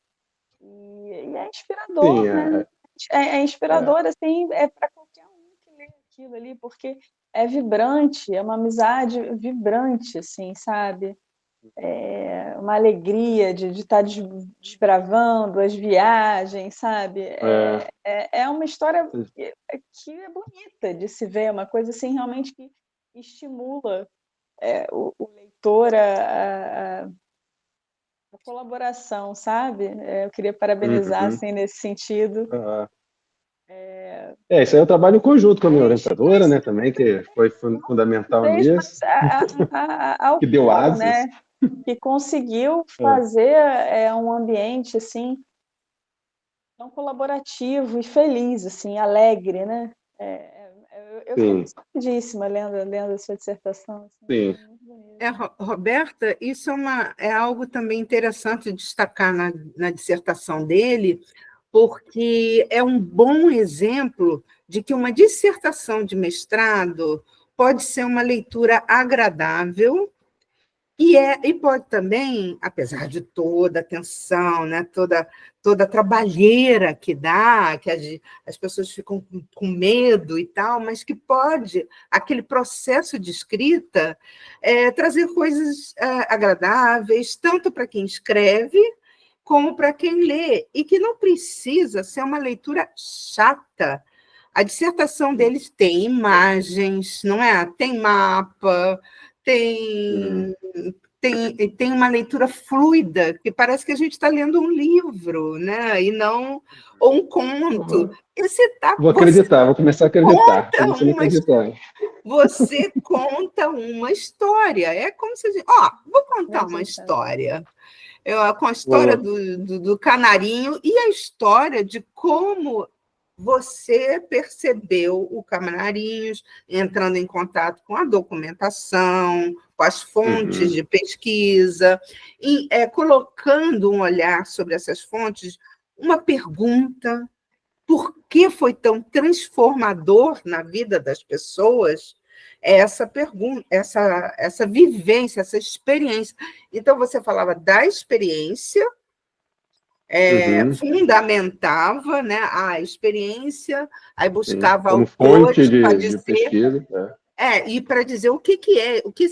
E é inspirador, sim, né? É inspirador, assim, para qualquer um que lê aquilo ali, porque é vibrante, é uma amizade vibrante, assim, sabe? Uma alegria de estar desbravando as viagens, sabe? É uma história que é bonita de se ver, uma coisa assim realmente que estimula o leitor a colaboração, sabe? Eu queria parabenizar assim, nesse sentido. Isso aí é um trabalho em conjunto com a minha orientadora, né, também, que foi fundamental nisso. Que deu asas. Né? Que conseguiu fazer um ambiente assim tão colaborativo e feliz, assim, alegre, né? Eu fiquei surpreendíssima lendo a sua dissertação. Assim, sim. Roberta, isso é algo também interessante de destacar na dissertação dele, porque é um bom exemplo de que uma dissertação de mestrado pode ser uma leitura agradável e pode também, apesar de toda a tensão, né, toda a trabalheira que dá, que as pessoas ficam com medo e tal, mas que pode, aquele processo de escrita, trazer coisas agradáveis, tanto para quem escreve, como para quem lê, e que não precisa ser uma leitura chata. A dissertação deles tem imagens, não é? Tem mapa, tem, tem uma leitura fluida, que parece que a gente está lendo um livro, né? E não ou um conto. Vou acreditar, vou começar a acreditar. Você conta uma história. É como se a gente... vou contar uma história. Com a história do canarinho e a história de como você percebeu o Canarinhos entrando em contato com a documentação, com as fontes de pesquisa, e colocando um olhar sobre essas fontes, uma pergunta: por que foi tão transformador na vida das pessoas essa pergunta, essa vivência, essa experiência? Então, você falava da experiência, fundamentava, né, a experiência, aí buscava autores para dizer, de pesquisa, e para dizer o que é, o que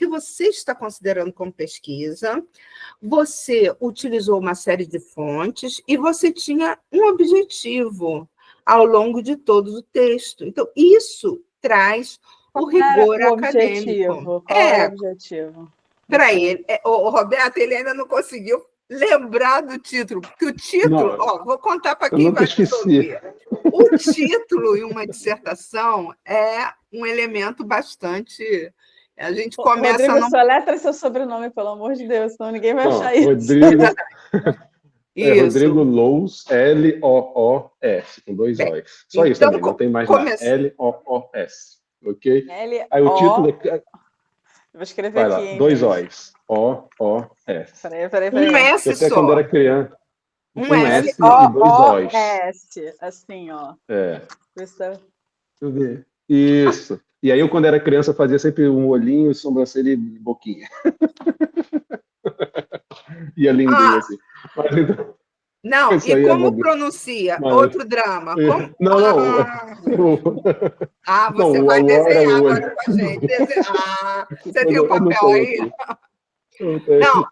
você está considerando como pesquisa. Você utilizou uma série de fontes e você tinha um objetivo ao longo de todo o texto. Então, isso traz o rigor acadêmico. Qual era o objetivo? Para ele, o Roberto, ele ainda não conseguiu lembrar do título, porque o título, vou contar para quem vai resolver. O título em uma dissertação é um elemento bastante... A gente começa Rodrigo, só letra seu sobrenome, pelo amor de Deus, senão ninguém vai achar isso. Rodrigo Loos, L-O-O-S, com 2 O's. Só isso também, não tem mais nada. L-O-O-S, ok? Aí o título é... Vou escrever aqui, hein? 2 O's. O-O-S. Peraí. Um S só. Quando era criança. Um S e 2 O's. S, assim, ó. Deixa eu ver. Isso. E aí, eu, quando era criança, fazia sempre um olhinho, sobrancelha e boquinha. E a linguinha, assim. Mas, então, não, e como pronuncia? Outro drama. Como... Você vai desenhar agora com a gente. Você tem o papel aí? Não,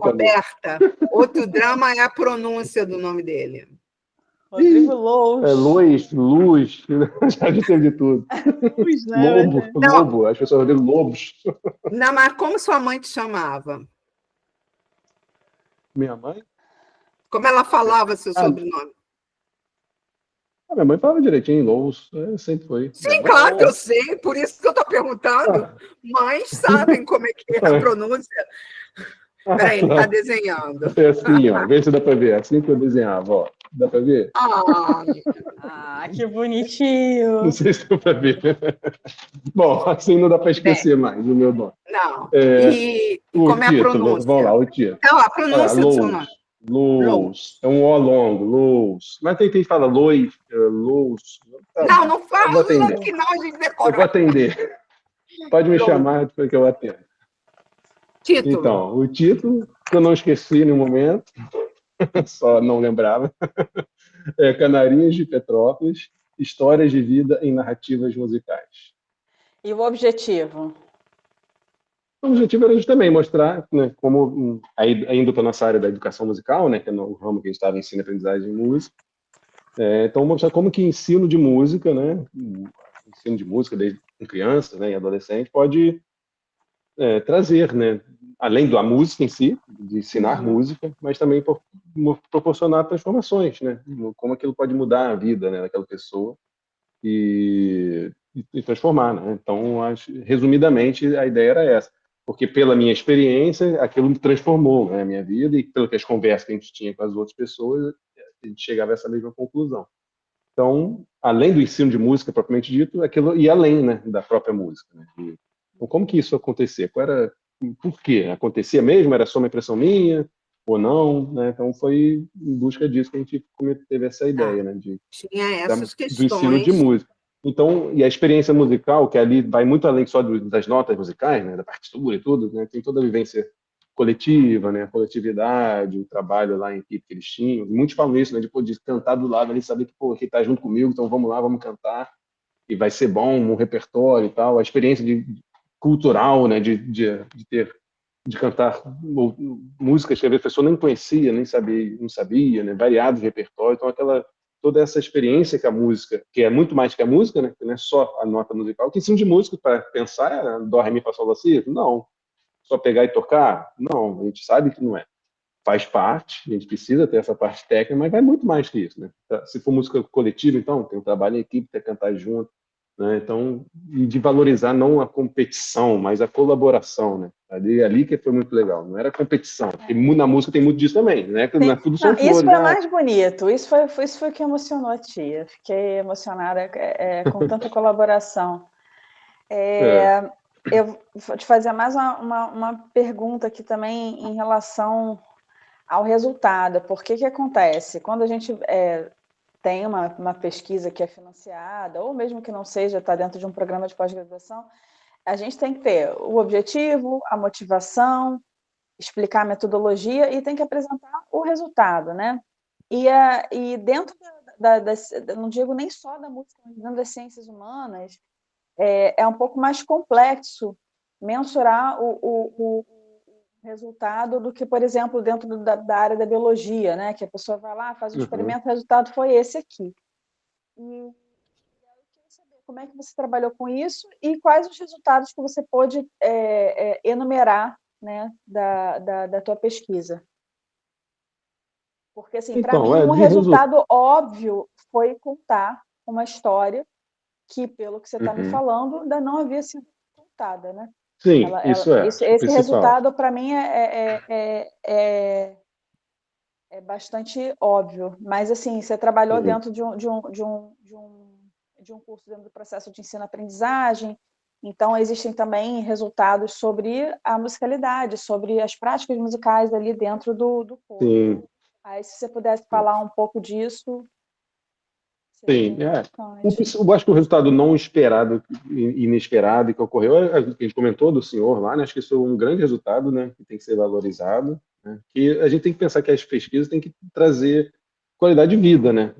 Roberta, outro drama é a pronúncia do nome dele. Rodrigo Loos. Luz, já teve de tudo. Luz, né? Lobo, as pessoas Rodrigo Lobos. Não, mas como sua mãe te chamava? Minha mãe? Como ela falava seu sobrenome? Minha mãe falava direitinho, Lobos, sempre foi. Sim, claro que eu sei, por isso que eu estou perguntando. Mães sabem como é que é a pronúncia. Peraí, ele está desenhando. É assim, ó, vê se dá para ver. É assim que eu desenhava, ó. Dá para ver? Que bonitinho. Não sei se dá para ver. Bom, assim não dá para esquecer mais o meu nome. Não. E como é a pronúncia? Vamos lá, o título. Não, a pronúncia do seu nome. Lous. É um O longo, Lous. Mas tem que falar Lous. Não fala. Vou atender. Que não, a gente decora. Eu vou atender. Pode me chamar depois que eu atendo. Título. Então, o título, que eu não esqueci no momento, só não lembrava, é Canarinhos de Petrópolis, Histórias de Vida em Narrativas Musicais. E o objetivo? O objetivo era também mostrar, né, como, indo para a nossa área da educação musical, né, que é o ramo que a gente estava ensino e aprendizagem de música, então mostrar como que ensino de música, né, ensino de música desde criança, né, e adolescente, pode trazer, né, além da música em si, de ensinar música, mas também proporcionar transformações, né, como aquilo pode mudar a vida, né, daquela pessoa e transformar, né. Então, resumidamente, a ideia era essa, porque pela minha experiência, aquilo me transformou, né, a minha vida, e pelo que as conversas que a gente tinha com as outras pessoas, a gente chegava a essa mesma conclusão. Então, além do ensino de música propriamente dito, aquilo ia além, né, da própria música, né. Então, como que isso acontecia? Por quê? Acontecia mesmo? Era só uma impressão minha? ou não, né? Então foi em busca disso que a gente teve essa ideia, né? Tinha essas Do ensino de questões. música. Então, e a experiência musical, que ali vai muito além só das notas musicais, né? Da partitura e tudo, né? Tem toda a vivência coletiva, né? A coletividade, o trabalho lá em equipe que eles tinham. Muitos falam isso, né? De cantar do lado ali, saber que, pô, aqui tá junto comigo, então vamos lá, vamos cantar e vai ser bom, um repertório e tal, a experiência cultural, né, de cantar músicas que a pessoa nem conhecia, nem sabia, não sabia, né, variados repertórios, então toda essa experiência que a música, que é muito mais que a música, né, que não é só a nota musical, que ensino de música para pensar é dó, ré, mi, fá, sol, lá, si, não, só pegar e tocar, não, a gente sabe que não é. Faz parte, a gente precisa ter essa parte técnica, mas vai muito mais que isso, né? Se for música coletiva, então, tem um trabalho em equipe, tem que cantar junto, né? Então, e de valorizar não a competição, mas a colaboração, né? Ali que foi muito legal, não era competição, porque na música tem muito disso também, né? Que não é tudo são Não, isso flores, foi o mais bonito, isso foi o que emocionou a tia. Fiquei emocionada com tanta colaboração. Eu vou te fazer mais uma pergunta aqui também em relação ao resultado. Por que acontece? Quando a gente tem uma pesquisa que é financiada, ou mesmo que não seja, está dentro de um programa de pós-graduação, a gente tem que ter o objetivo, a motivação, explicar a metodologia e tem que apresentar o resultado, né? E dentro não digo nem só da música, mas dentro das ciências humanas, é um pouco mais complexo mensurar o resultado do que, por exemplo, dentro da área da biologia, né? Que a pessoa vai lá, faz um experimento, o resultado foi esse aqui. E eu queria saber como é que você trabalhou com isso e quais os resultados que você pôde enumerar, né, da tua pesquisa. Porque, assim, para então, mim, um de resultado. resultado óbvio foi contar uma história que, pelo que você está me Uhum. falando, ainda não havia sido contada, né? Sim, isso é o Esse principal. resultado, para mim, é bastante óbvio. Mas, assim, você trabalhou Uhum. dentro de um curso dentro do processo de ensino-aprendizagem, então existem também resultados sobre a musicalidade, sobre as práticas musicais ali dentro do curso. Sim, Aí, se você pudesse falar um pouco disso, seria sim. bem importante. Eu acho que o resultado não esperado, inesperado que ocorreu, a gente comentou do senhor lá, né? Acho que isso é um grande resultado, né? Que tem que ser valorizado, né? Que a gente tem que pensar que as pesquisas têm que trazer qualidade de vida, né?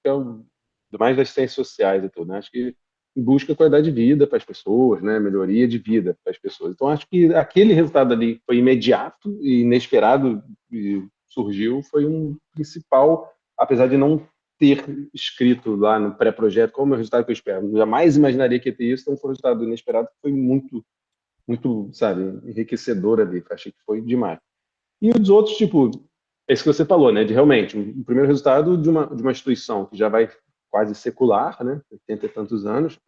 Que é mais das ciências sociais e tudo, né? Acho que busca qualidade de vida para as pessoas, né? Melhoria de vida para as pessoas. Então, acho que aquele resultado ali foi imediato e inesperado e surgiu, foi um principal, apesar de não ter escrito lá no pré-projeto qual é o resultado que eu espero. Eu jamais imaginaria que ia ter isso, então foi um resultado inesperado que foi muito, sabe, enriquecedor ali. Achei que foi demais. E os outros, tipo, esse que você falou, né, de realmente, um primeiro resultado de uma instituição que já vai quase secular, né, 80 e tantos anos,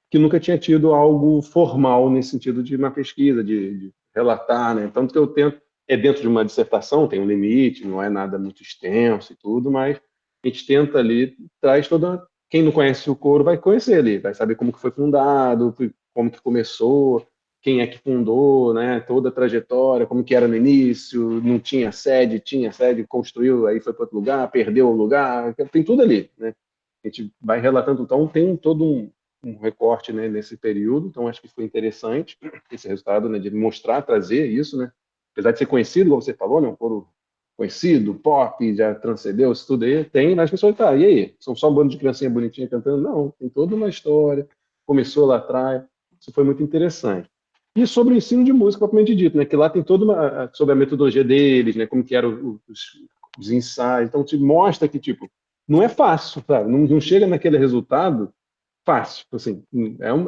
que nunca tinha tido algo formal nesse sentido de uma pesquisa, de relatar, né, tanto que eu tento, dentro de uma dissertação, tem um limite, não é nada muito extenso e tudo, mas a gente tenta ali, traz toda, quem não conhece o coro vai conhecer ali, vai saber como que foi fundado, como que começou, quem é que fundou, né, toda a trajetória, como que era no início, não tinha sede, tinha sede, construiu, aí foi para outro lugar, perdeu o lugar, tem tudo ali, né? A gente vai relatando, então tem todo um recorte, né, nesse período, então acho que foi interessante esse resultado, né, de mostrar, trazer isso, né, apesar de ser conhecido, como você falou, né, um coro conhecido, pop, já transcendeu isso tudo aí, tem, mas as pessoas, tá, e aí? São só um bando de criancinha bonitinha cantando? Não, tem toda uma história, começou lá atrás, isso foi muito interessante. E sobre o ensino de música, propriamente dito, né, que lá tem toda sobre a metodologia deles, né, como que eram os ensaios, então te mostra que, tipo, não é fácil, sabe? Não chega naquele resultado fácil, assim,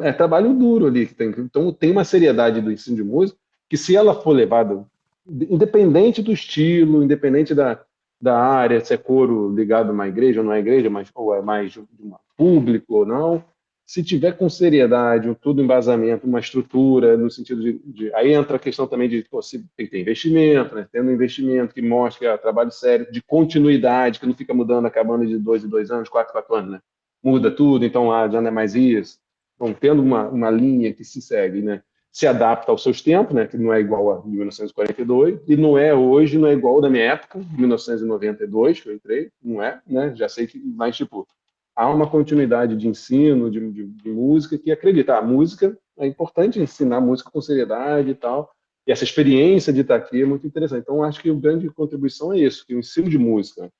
é trabalho duro ali que tem. Então tem uma seriedade do ensino de música que se ela for levada, independente do estilo, independente da área, se é coro ligado a uma igreja ou não é igreja, mas, ou é mais de um público ou não, se tiver com seriedade, todo embasamento, uma estrutura, no sentido aí entra a questão também de pô, se tem que ter investimento, né? Tendo um investimento que mostre que é trabalho sério, de continuidade, que não fica mudando, acabando de 2 em 2 anos, 4 em 4 anos, né? Muda tudo, então já não é mais isso. Então, tendo uma linha que se segue, né? se adapta aos seus tempos, né, que não é igual a 1942, e não é hoje, não é igual ao da minha época, 1992, que eu entrei, não é, né, já sei que, mas, tipo, há uma continuidade de ensino, de música, que acredita, a música, é importante ensinar música com seriedade e tal, e essa experiência de estar aqui é muito interessante. Então, acho que a grande contribuição é isso, que o ensino de música,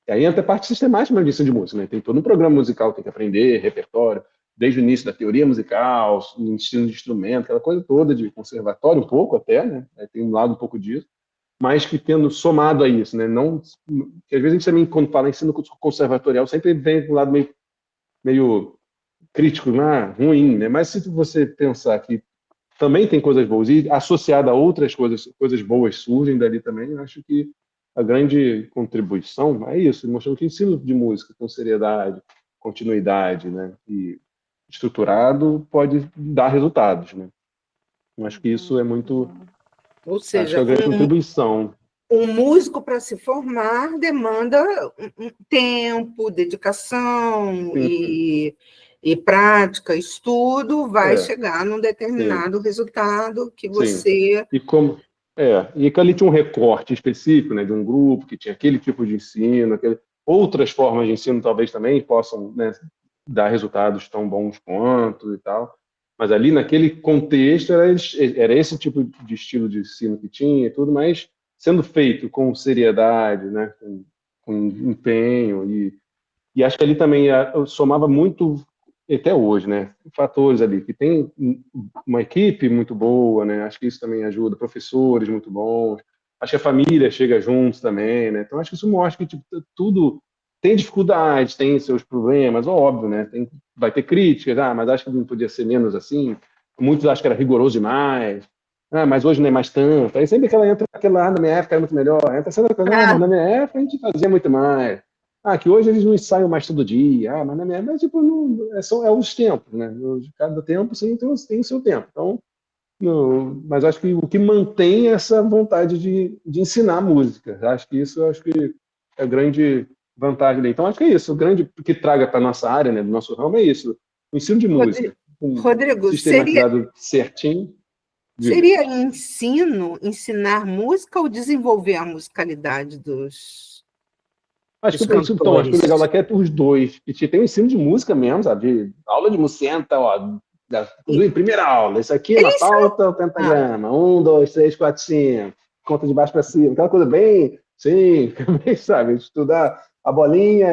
e aí entra a parte sistemática de ensino de música, né? Tem todo um programa musical que tem que aprender, repertório, desde o início da teoria musical, ensino de instrumento, aquela coisa toda de conservatório, um pouco até, né? Tem um lado um pouco disso, mas que tendo somado a isso, né? Não, que às vezes a gente também, quando fala em ensino conservatorial, sempre vem um lado meio crítico, né? Ruim, né? Mas se você pensar que também tem coisas boas, e associada a outras coisas boas surgem dali também, eu acho que a grande contribuição é isso, mostrando que o ensino de música com seriedade, continuidade, né, e estruturado pode dar resultados, né? Eu acho que isso é muito, Ou acho que é seja, a grande contribuição. um músico para se formar demanda tempo, dedicação e prática, estudo, vai chegar num determinado resultado que você... E como e que ali tinha um recorte específico, né, de um grupo que tinha aquele tipo de ensino, outras formas de ensino talvez também possam, né, dar resultados tão bons quanto e tal, mas ali naquele contexto era esse tipo de estilo de ensino que tinha e tudo, mas sendo feito com seriedade, né, com empenho e acho que ali também eu somava muito até hoje, né? Fatores ali que tem uma equipe muito boa, né? Acho que isso também ajuda, professores muito bons. Acho que a família chega juntos também, né? Então acho que isso mostra que tipo, tudo tem dificuldades, tem seus problemas, óbvio, né? Vai ter críticas, mas acho que não podia ser menos assim. Muitos acham que era rigoroso demais. Mas hoje não é mais tanto. Aí sempre que ela entra aquela, na minha época era muito melhor. Entra sempre coisa, mas na minha época a gente fazia muito mais. Que hoje eles não ensaiam mais todo dia. Mas na minha época, tipo, não, os tempos, né? Cada tempo, sim, tem o seu tempo. Então, não, mas acho que o que mantém é essa vontade de ensinar música. Acho que é a grande vantagem dele. Então, acho que é isso. O grande que traga para a nossa área, né, do nosso ramo, é isso. O ensino de música, Rodrigo, sistematizado certinho. Seria ensinar música ou desenvolver a musicalidade dos cantores? Então, acho que o legal lá é os dois. E tem um ensino de música mesmo, sabe? De aula de senta, ó, primeira aula, isso aqui na pauta, o pentagrama. 1, 2, 3, 4, 5. Conta de baixo para cima. Aquela coisa bem, sim, bem, sabe? Estudar a bolinha,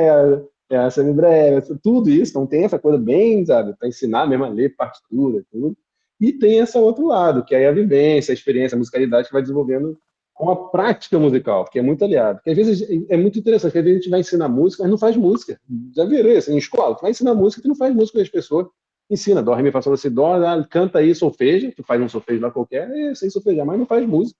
a semibreve, tudo isso. Então tem essa coisa bem, sabe? Para ensinar mesmo a ler partitura, tudo. E tem esse outro lado, que é a vivência, a experiência, a musicalidade que vai desenvolvendo com a prática musical, que é muito aliado. Porque às vezes é muito interessante, porque às vezes a gente vai ensinar música, mas não faz música. Já virou isso, em escola, tu vai ensinar música, tu não faz música com as pessoas. Ensina, dó, ré, mi, fá, sol, lá, si, dó, canta aí, solfeja, tu faz um solfejo lá qualquer, sem solfejar, mas não faz música.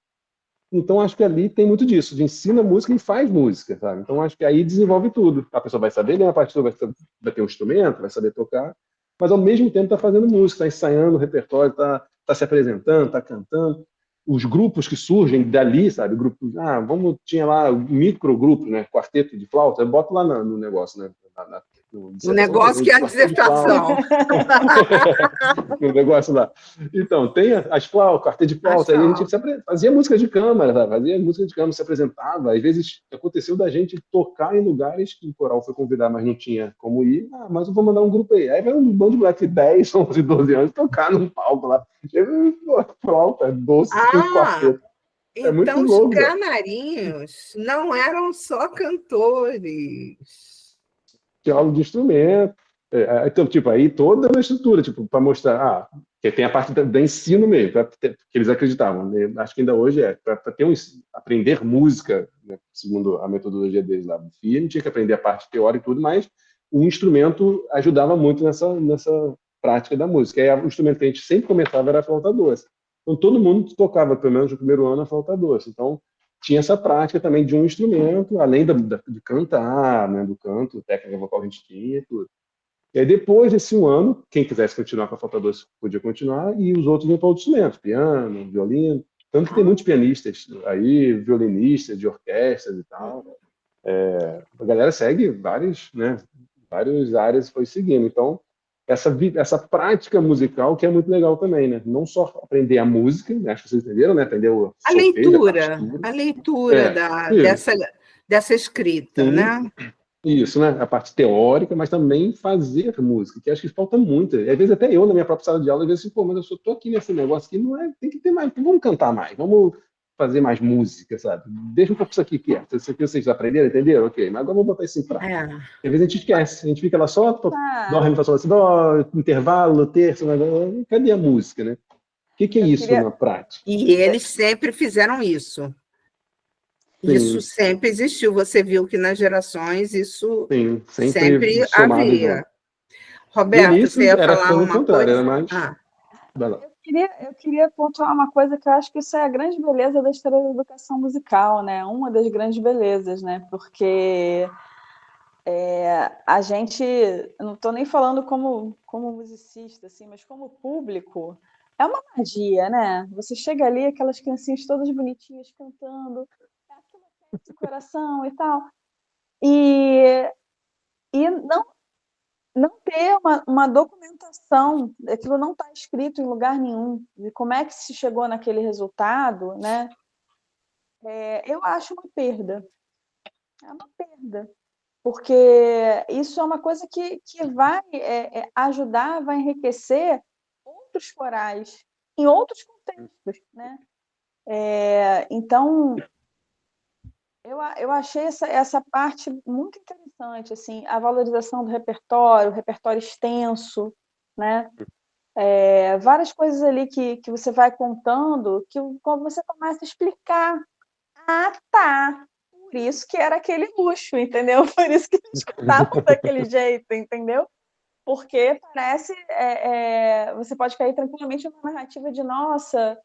Então, acho que ali tem muito disso, de ensina música e faz música, sabe? Então, acho que aí desenvolve tudo. A pessoa vai saber ler a partitura, vai ter um instrumento, vai saber tocar, mas ao mesmo tempo está fazendo música, está ensaiando o repertório, está se apresentando, está cantando. Os grupos que surgem dali, sabe? Grupos, tinha lá microgrupo, né? Quarteto de flauta, eu boto lá no negócio, né? O negócio que é a dissertação. No negócio lá. Então, tem as flautas, quarteto de flauta, aí a gente fazia música de câmara, sabe? Fazia música de câmara, se apresentava. Às vezes aconteceu da gente tocar em lugares que o coral foi convidar, mas não tinha como ir. Mas eu vou mandar um grupo aí. Aí vai um bando de moleque de 10, 11, 12 anos tocar num palco lá. Flauta, doce, quarteto. É muito Então os louco, canarinhos não eram só cantores. Tinha aula de instrumento. Então, tipo, aí toda uma estrutura, tipo, para mostrar, que tem a parte da ensino mesmo, que eles acreditavam, né? Acho que ainda hoje para ter aprender música, né, segundo a metodologia deles lá do FIA, a gente tinha que aprender a parte teórica e tudo, mas o instrumento ajudava muito nessa prática da música. Aí, o instrumento que a gente sempre começava era a flauta doce. Então, todo mundo tocava, pelo menos no primeiro ano, a flauta doce. Então, tinha essa prática também de um instrumento, além de cantar, né, do canto, técnica vocal que a gente tinha e tudo. E aí, depois desse um ano, quem quisesse continuar com a flauta doce podia continuar, e os outros iam para outros instrumentos, piano, violino. Tanto que tem muitos pianistas aí, violinistas de orquestras e tal. A galera segue várias áreas foi seguindo. Então, essa prática musical que é muito legal também, né? Não só aprender a música, né? Acho que vocês entenderam, né? Aprender o A solfejo, a leitura dessa escrita, sim, né? isso, né? A parte teórica, mas também fazer música, que acho que falta muito. E, às vezes até eu, na minha própria sala de aula, às vezes, pô, mas eu só tô aqui nesse negócio aqui, não é, tem que ter mais, vamos cantar mais, vamos fazer mais música, sabe? Deixa um pouco isso aqui quieto. Isso aqui vocês aprenderam, entenderam? Ok, mas agora vamos botar isso em prática. É. Às vezes a gente esquece, a gente fica lá só, dó, ré, mi, fá, sol, lá, si, dó, intervalo, terço, mas cadê a música, né? O que é isso na prática? E eles sempre fizeram isso. Isso Sim, sempre existiu. Você viu que nas gerações isso sim, sempre somado havia. junto. No Roberto, você início ia era falar pelo uma contrário, era coisa? mais. Ah, Vai lá. Eu queria pontuar uma coisa que eu acho que isso é a grande beleza da história da educação musical, né? Uma das grandes belezas, né? Porque a gente, eu não estou nem falando como musicista, assim, mas como público, é uma magia, né? Você chega ali, aquelas criancinhas todas bonitinhas cantando, é aquilo que é do coração e tal. E não ter uma documentação, aquilo não está escrito em lugar nenhum, de como é que se chegou naquele resultado, né? Eu acho uma perda. É uma perda. Porque isso é uma coisa que vai ajudar, vai enriquecer outros corais, em outros contextos, né? Então, eu achei essa parte muito interessante, assim, a valorização do repertório, o repertório extenso, né? Várias coisas ali que você vai contando, que quando você começa a explicar, tá, por isso que era aquele luxo, entendeu? Por isso que eles cantavam daquele jeito, entendeu? Porque parece, você pode cair tranquilamente numa narrativa de nossa,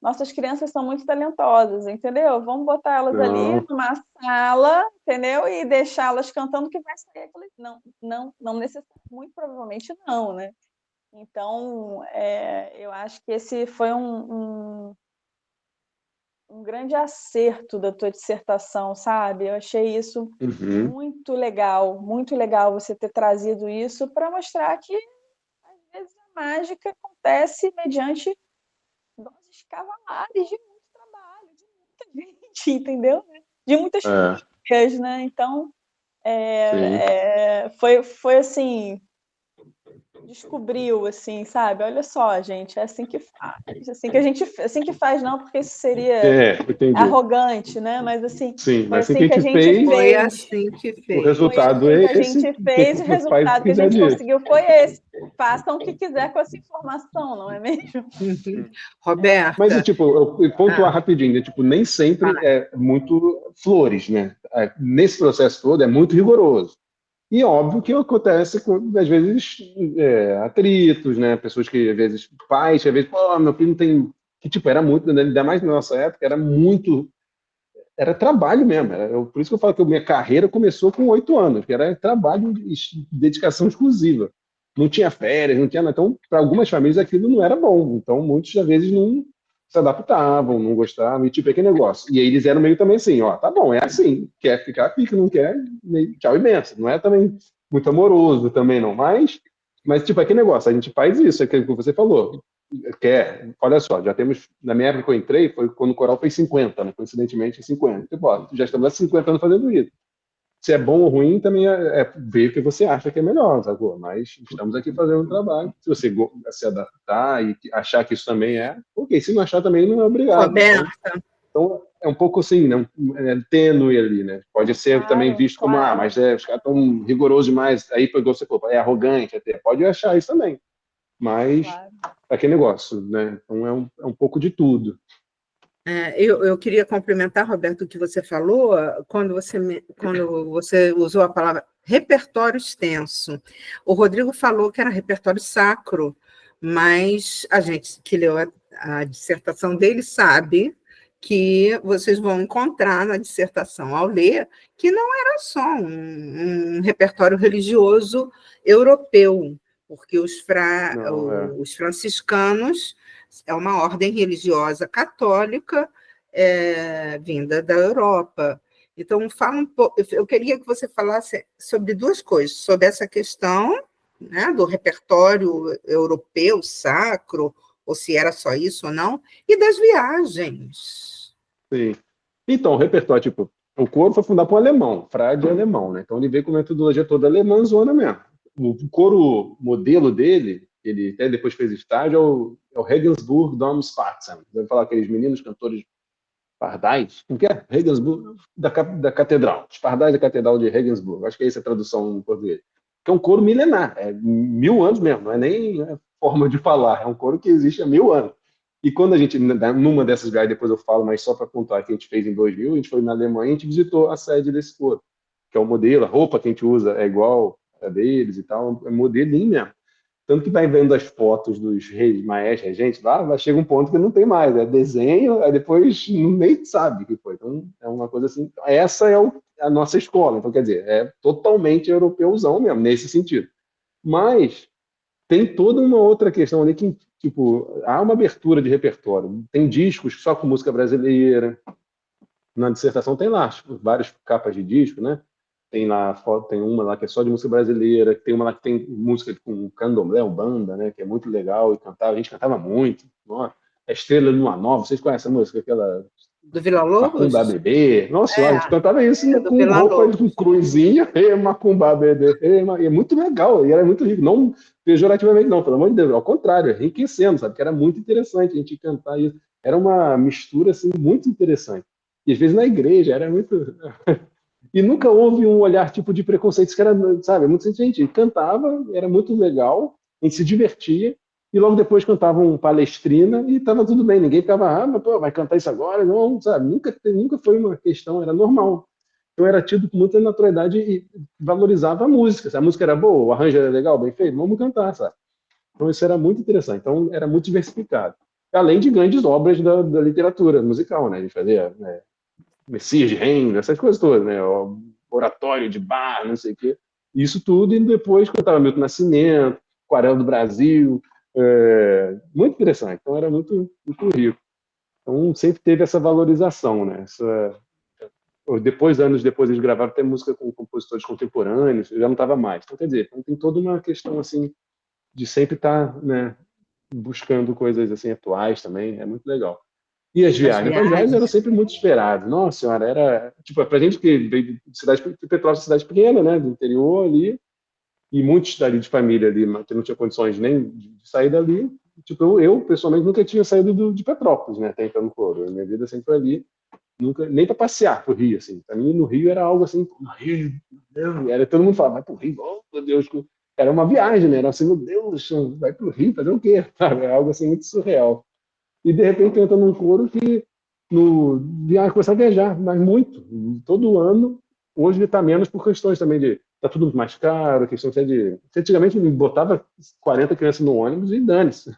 nossas crianças são muito talentosas, entendeu? Vamos botar elas ali numa sala, entendeu? E deixá-las cantando que vai sair aquele... Não necessariamente, muito provavelmente não, né? Então, eu acho que esse foi um grande acerto da tua dissertação, sabe? Eu achei isso muito legal você ter trazido isso para mostrar que, às vezes, a mágica acontece mediante doses cavalares de muito trabalho, de muita gente, entendeu? De muitas famílias, né? Então, foi assim... descobriu, assim, sabe? Olha só, gente, é assim que faz, assim que faz não, porque isso seria arrogante, né? Mas assim, sim, foi mas assim que a gente fez. Foi assim que fez. O resultado é esse. A gente fez, e o resultado que a gente conseguiu foi esse. Façam o que quiser com essa informação, não é mesmo? Roberta. Mas, tipo, eu pontuar rapidinho, né? Tipo, nem sempre é muito flores, né? Nesse processo todo é muito rigoroso. E óbvio que acontece, às vezes, atritos, né? Pessoas que, às vezes, pais, que às vezes, pô, meu filho não tem... Que, tipo, era muito, né? Ainda mais na nossa época, era muito... Era trabalho mesmo. Por isso que eu falo que a minha carreira começou com 8 anos, que era trabalho de dedicação exclusiva. Não tinha férias, não tinha nada. Então, para algumas famílias, aquilo não era bom. Então, muitos, às vezes, não se adaptavam, não gostavam, e tipo, aquele negócio. E aí eles eram meio também assim, ó, tá bom, é assim, quer ficar, fica, não quer, tchau e benção. Não é também muito amoroso também, não, mas tipo, aquele negócio, a gente faz isso, é aquilo que você falou, olha só, já temos, na minha época que eu entrei, foi quando o coral fez 50, né, coincidentemente, 50. Tipo, ó, já estamos há 50 anos fazendo isso. Se é bom ou ruim, também é ver o que você acha que é melhor, sacou? Mas estamos aqui fazendo um trabalho. Se você se adaptar e achar que isso também ok. Se não achar também, não é obrigado. Roberta. Então é um pouco assim, né? Tênue ali, né? Pode ser também visto como, mas os caras estão rigorosos demais. Aí você falou, é arrogante até. Pode achar isso também. Mas aquele negócio, né? Então é um pouco de tudo. Eu queria complementar, Roberto, o que você falou, quando você usou a palavra repertório extenso. O Rodrigo falou que era repertório sacro, mas a gente que leu a dissertação dele sabe que vocês vão encontrar na dissertação, ao ler, que não era só um repertório religioso europeu, porque os franciscanos é uma ordem religiosa católica vinda da Europa. Então, fala um pouco. Eu queria que você falasse sobre duas coisas, sobre essa questão né, do repertório europeu sacro, ou se era só isso ou não, e das viagens. Sim. Então, o repertório, tipo, o coro foi fundado por um alemão, Frade é alemão, né? Então ele veio com uma metodologia toda alemãzona mesmo. O coro modelo dele, ele até depois fez estágio, é o Regensburg Domspatzen. Deve falar aqueles meninos cantores pardais, como que é? Regensburg, da Catedral, os pardais da Catedral de Regensburg, acho que é essa a tradução em português. Que é um coro milenar, é 1000 anos mesmo, não é nem forma de falar, é um coro que existe há 1000 anos. E quando a gente, numa dessas viagens, depois eu falo, mas só para contar que a gente fez em 2000, a gente foi na Alemanha e a gente visitou a sede desse coro, que é o modelo, a roupa que a gente usa é igual a deles e tal, é modelinho mesmo. Tanto que vai vendo as fotos dos reis, maestros, regentes, lá, vai chega um ponto que não tem mais, é desenho, aí depois nem sabe o que foi. Então, é uma coisa assim, essa é a nossa escola, então quer dizer, é totalmente europeuzão mesmo, nesse sentido. Mas tem toda uma outra questão ali que, tipo, há uma abertura de repertório. Tem discos só com música brasileira. Na dissertação tem lá várias capas de disco, né? Tem lá, tem uma lá que é só de música brasileira, tem uma lá que tem música com candomblé, banda, né? Que é muito legal e cantava, a gente cantava muito. Nossa, a Estrela de Lua Nova, vocês conhecem a música? Aquela Do Villa-Lobos? Macumba Bebê. Nossa senhora, a gente cantava isso do com roupa com Villa-Lobos. cruzinha, Macumba Bebê. E é muito legal, e era muito rico. Não pejorativamente, não, pelo amor de Deus, ao contrário, enriquecendo, sabe? Que era muito interessante a gente cantar isso. Era uma mistura assim, muito interessante. E às vezes na igreja, era muito. E nunca houve um olhar tipo de preconceito, que era, sabe, muita gente cantava, era muito legal, a gente se divertia, e logo depois cantavam Palestrina e estava tudo bem, ninguém ficava, mas pô, vai cantar isso agora? Não, sabe, nunca foi uma questão, era normal. Então era tido com muita naturalidade e valorizava a música. Se a música era boa, o arranjo era legal, bem feito, vamos cantar, sabe? Então isso era muito interessante, então era muito diversificado. Além de grandes obras da literatura musical, né? A gente fazia, né, Messias de Reino, essas coisas todas, né? O oratório de bar, não sei o quê. Isso tudo, e depois cantava Milton Nascimento, Aquarela do Brasil, muito interessante. Então era muito, muito rico. Então sempre teve essa valorização, né? Anos depois eles gravaram até música com compositores contemporâneos, eu já não estava mais. Então quer dizer, então, tem toda uma questão assim de sempre estar, né, buscando coisas assim atuais também, é muito legal. E as viagens? As viagens eram sempre muito esperadas. Nossa senhora, era. Tipo, pra gente que veio de cidade, Petrópolis é cidade pequena, né? Do interior ali, e muitos dali de família ali, que não tinha condições nem de sair dali. Tipo, eu pessoalmente, nunca tinha saído de Petrópolis, né? Até então no Coro. Minha vida sempre foi ali, nunca, nem para passear pro Rio, assim. Para mim, no Rio era algo assim, no Rio, meu Deus, era, todo mundo falava, vai pro Rio, oh, meu Deus. Era uma viagem, né? Era assim, meu Deus, vai pro Rio fazer o quê? Sabe? É algo assim muito surreal. E de repente entra num coro que começar a viajar, mas muito, todo ano. Hoje ele está menos por questões também de tá tudo muito mais caro, questão até de. Antigamente botava 40 crianças no ônibus e dane-se.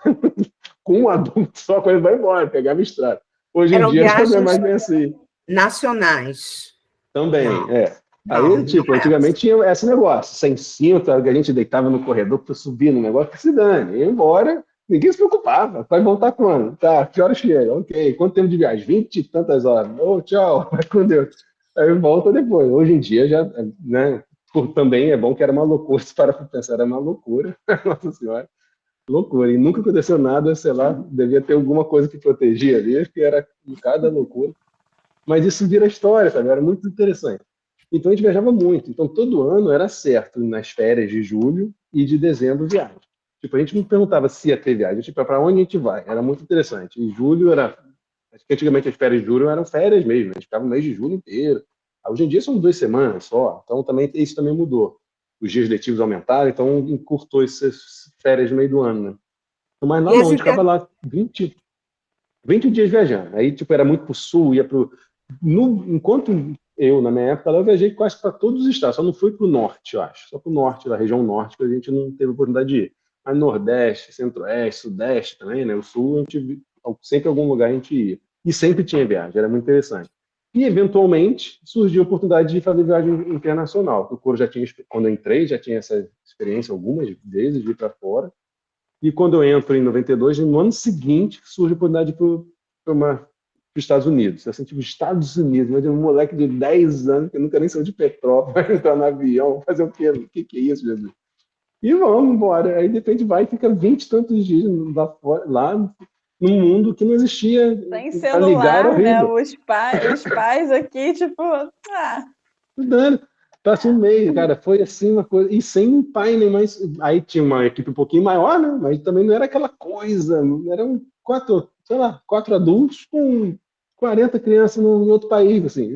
Com um adulto só, a coisa vai embora, pegava estrada. Hoje em dia já não é mais bem assim. Nacionais. Também, Não. é. Aí, Não, tipo, não é. antigamente tinha esse negócio, sem cinto, a gente deitava no corredor para subir no negócio, que se dane, ia embora, ninguém se preocupava, vai voltar quando? Tá, que hora chega? Ok, quanto tempo de viagem? 20 e tantas horas. Oh, tchau, vai com Deus. Aí volta depois. Hoje em dia já, né, também é bom que era uma loucura, se parar para pensar, era uma loucura, nossa senhora, loucura, e nunca aconteceu nada, sei lá, devia ter alguma coisa que protegia ali, que era cada loucura. Mas isso vira história, sabe? Era muito interessante. Então a gente viajava muito. Então todo ano era certo nas férias de julho e de dezembro viagem. Tipo, a gente não perguntava se ia ter viagem, tipo, para onde a gente vai. Era muito interessante. Em julho era. Acho que antigamente as férias de julho eram férias mesmo, a gente ficava o mês de julho inteiro. Hoje em dia são 2 semanas só. Então também isso também mudou. Os dias letivos aumentaram, então encurtou essas férias no meio do ano, né? Mas lá não, a gente ficava lá 20 dias viajando. Aí, tipo, era muito pro sul, ia pro. Enquanto eu, na minha época, eu viajei quase para todos os estados, só não fui para o norte, eu acho. Só para o norte, da região norte, que a gente não teve oportunidade de ir. Mas Nordeste, Centro-Oeste, Sudeste também, né? O Sul, a gente, sempre em algum lugar a gente ia. E sempre tinha viagem, era muito interessante. E, eventualmente, surgiu a oportunidade de fazer viagem internacional. O Coro já tinha, quando eu entrei, já tinha essa experiência algumas vezes de ir para fora. E quando eu entro em 92, no ano seguinte, surge a oportunidade para os Estados Unidos. Assim, tipo, Estados Unidos, mas um moleque de 10 anos, que nunca nem saiu de Petrópolis, vai entrar no avião, fazer o quê? O que é isso, Jesus? e vamos embora. Aí de repente vai e fica 20 e tantos dias lá num mundo que não existia. Sem Para ligar era celular, né? horrível. Os pais aqui, tipo, Estudando. Passa um mês, cara, foi assim uma coisa. E sem um pai nem mais. Aí tinha uma equipe um pouquinho maior, né? Mas também não era aquela coisa. Eram quatro, sei lá, 4 adultos com 40 crianças em outro país, assim.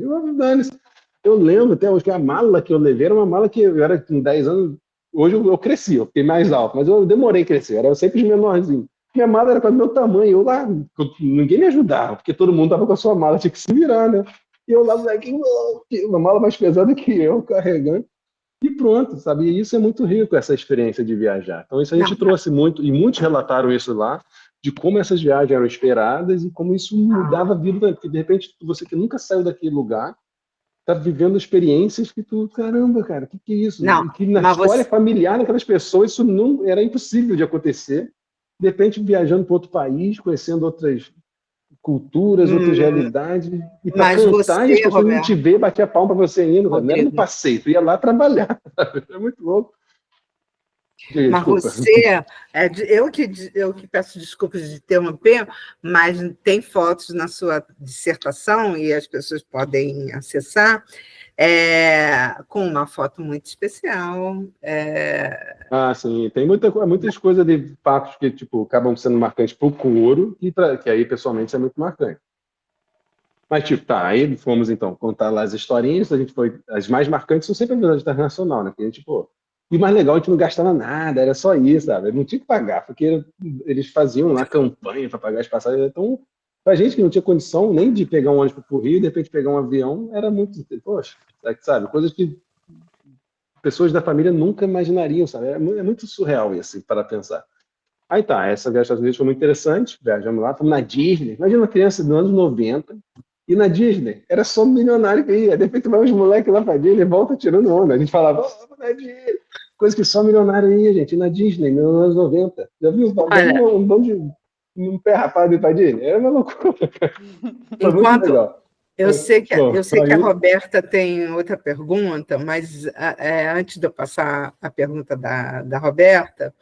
Eu lembro até hoje que a mala que eu levei era uma mala que eu era com 10 anos. Hoje eu cresci, eu fiquei mais alto, mas eu demorei a crescer, era sempre de menorzinho. Minha mala era quase do meu tamanho, ninguém me ajudava, porque todo mundo tava com a sua mala, tinha que se virar, né? E eu lá, moleque, uma mala mais pesada que eu, carregando. E pronto, sabe? E isso é muito rico, essa experiência de viajar. Então, isso a gente Não, trouxe muito, e muitos relataram isso lá, de como essas viagens eram esperadas e como isso mudava a vida. Porque, de repente, você que nunca saiu daquele lugar, tá vivendo experiências que tu, caramba, cara, que é isso? não, E que na mas história você, familiar daquelas pessoas, isso não era impossível de acontecer. De repente, viajando para outro país, conhecendo outras culturas, outras hum, realidades, e para mas cantar e as você, pessoas não te Roberto, ver, bater a palma para você indo, sabe? Não era no Rodrigo, passeio, tu ia lá trabalhar, sabe? É muito louco. mas Desculpa. você, eu que peço desculpas de interromper, mas tem fotos na sua dissertação e as pessoas podem acessar, com uma foto muito especial. Ah, sim, tem muitas coisas de fatos que tipo, acabam sendo marcantes para o coro, que aí pessoalmente isso é muito marcante. Mas, tipo, tá, aí fomos então contar lá as historinhas, a gente foi. As mais marcantes são sempre a viagem internacional, né? Porque a gente, pô. E o mais legal, a gente não gastava nada, era só isso, sabe? Não tinha que pagar, porque eles faziam lá campanha para pagar as passagens. Então, pra gente que não tinha condição nem de pegar um ônibus pro Rio, de repente pegar um avião, era muito. Poxa, sabe? Coisas que pessoas da família nunca imaginariam, sabe? É muito surreal isso, assim, para pensar. Aí tá, essa viagem aos Estados Unidos foi muito interessante. Viajamos lá, fomos na Disney. Imagina uma criança dos anos 90 e na Disney. Era só milionário que ia. De repente vai uns moleques lá pra Disney e volta tirando onda. A gente falava, vamos na Disney. Coisa que só milionário ia, gente. E na Disney, nos anos 90. Já viu? Olha, Um bando de um pé rapado ir pra Disney. Era uma loucura. Foi muito enquanto legal. Bom, eu sei que a aí, Roberta tem outra pergunta, mas antes de eu passar a pergunta da Roberta,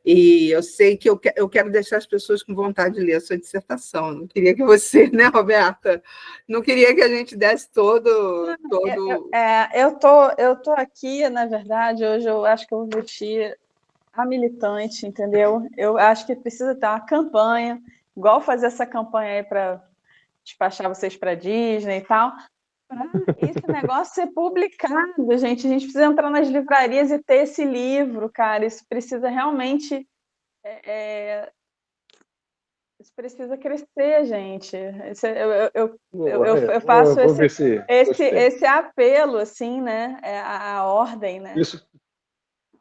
e eu sei que eu quero deixar as pessoas com vontade de ler a sua dissertação. Não queria que você, né, Roberta? Não queria que a gente desse todo. eu tô aqui, na verdade, hoje eu acho que eu vou vestir a militante, entendeu? Eu acho que precisa ter uma campanha, igual fazer essa campanha aí para despachar vocês para Disney e tal, para esse negócio ser publicado, gente. A gente precisa entrar nas livrarias e ter esse livro, cara. Isso precisa realmente. Isso precisa crescer, gente. Eu faço vou ver se gostei. esse apelo, assim, né? A ordem, né? Isso,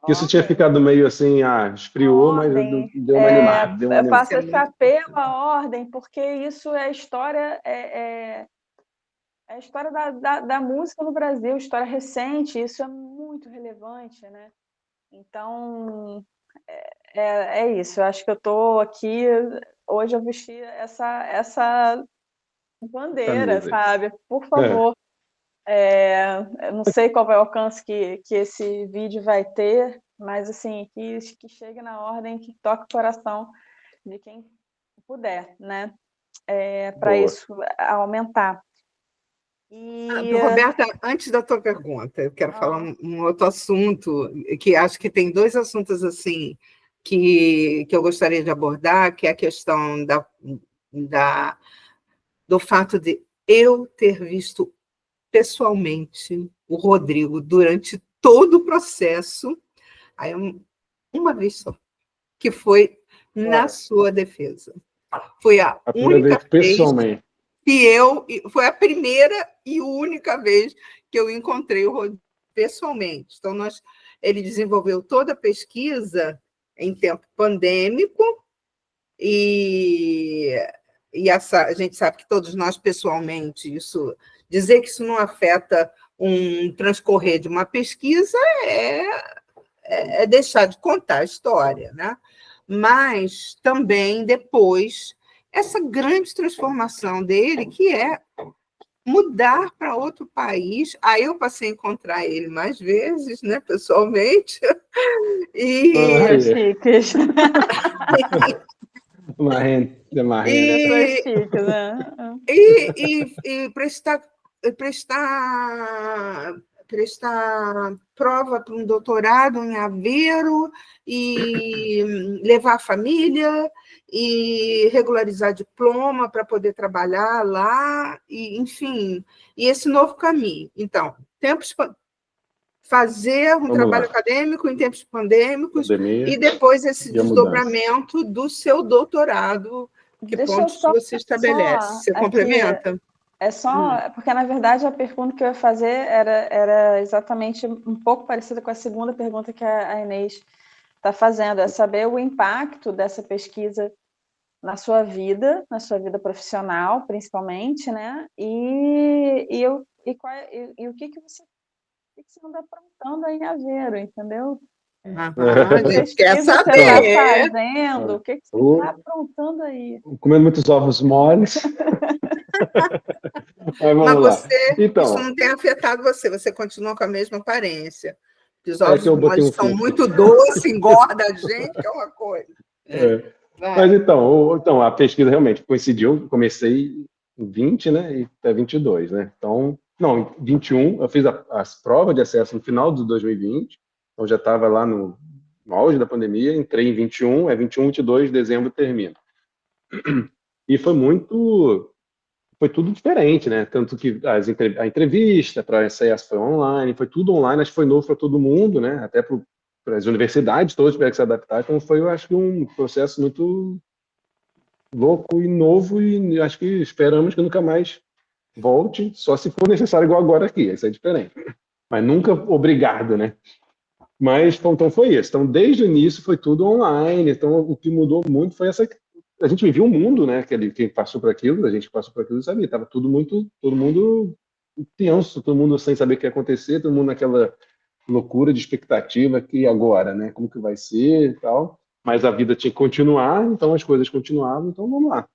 isso tinha Ordem. ficado meio assim, esfriou, mas Ordem. deu uma animada, deu uma Eu animada. faço Isso é esse muito apelo importante. à ordem, porque isso é a história, é a história da música no Brasil, história recente, isso é muito relevante, né? Então, é isso. Eu acho que eu estou aqui, hoje eu vesti essa bandeira, Camisa. sabe? Por É, favor. Eu não sei qual vai o alcance que esse vídeo vai ter, mas assim, que chegue na ordem, que toque o coração de quem puder, né? Para boa. isso aumentar. E Roberta, antes da tua pergunta, eu quero falar um outro assunto, que acho que tem dois assuntos assim que eu gostaria de abordar, que é a questão da, do fato de eu ter visto pessoalmente o Rodrigo durante todo o processo, aí uma vez só, que foi na Olha, sua defesa. Foi a a primeira única vez vez pessoalmente. foi a primeira e única vez que eu encontrei o Rodrigo pessoalmente. Então, ele desenvolveu toda a pesquisa em tempo pandêmico, e a gente sabe que todos nós, pessoalmente, dizer que isso não afeta um transcorrer de uma pesquisa é deixar de contar a história, né? Mas também depois essa grande transformação dele, que é mudar para outro país. Aí eu passei a encontrar ele mais vezes, né, pessoalmente. E, Pessoas chiques. Marrento. Pessoas e, chiques, né? e prestar, prestar prova para um doutorado em Aveiro, e levar a família, e regularizar diploma para poder trabalhar lá, e, enfim, e esse novo caminho. Então, fazer um Vamos trabalho lá. acadêmico em tempos pandêmicos, Pandemia e depois esse e a mudança. desdobramento do seu doutorado, que Deixa eu pontos só você estabelece. Você aqui, complementa? é só, porque na verdade a pergunta que eu ia fazer era exatamente um pouco parecida com a segunda pergunta que a Inês está fazendo, é saber o impacto dessa pesquisa na sua vida profissional, principalmente, né? E o que você anda aprontando aí em Aveiro, entendeu? A Que gente quer pesquisa você está saber. fazendo? O que você está aprontando aí? Comendo muitos ovos moles. Mas Mas vamos lá. isso Então, não tem afetado você, você continua com a mesma aparência. Os é que ovos eu botei moles um são filtro. muito doces, engorda a gente, que é uma coisa. É. Mas Vai. então, a pesquisa realmente coincidiu, eu comecei em 20, né, e até 22, né? Então, não, em 21, eu fiz as provas de acesso no final de 2020, então já estava lá no auge da pandemia, entrei em 21, 21, 22, dezembro termina. E foi tudo diferente, né? Tanto que a entrevista para a SES foi online, foi tudo online, acho que foi novo para todo mundo, né? Até para as universidades todas tiveram que se adaptar, então foi, eu acho que um processo muito louco e novo, e acho que esperamos que nunca mais volte, só se for necessário igual agora aqui, isso é diferente. Mas nunca obrigado, né? Mas então foi isso. Então desde o início foi tudo online. Então o que mudou muito foi essa. A gente vivia um mundo, né? Quem passou por aquilo, a gente passou por aquilo sabia. Tava todo mundo tenso, todo mundo sem saber o que ia acontecer, todo mundo naquela loucura de expectativa que agora, né? Como que vai ser e tal. Mas a vida tinha que continuar, então as coisas continuavam. Então vamos lá.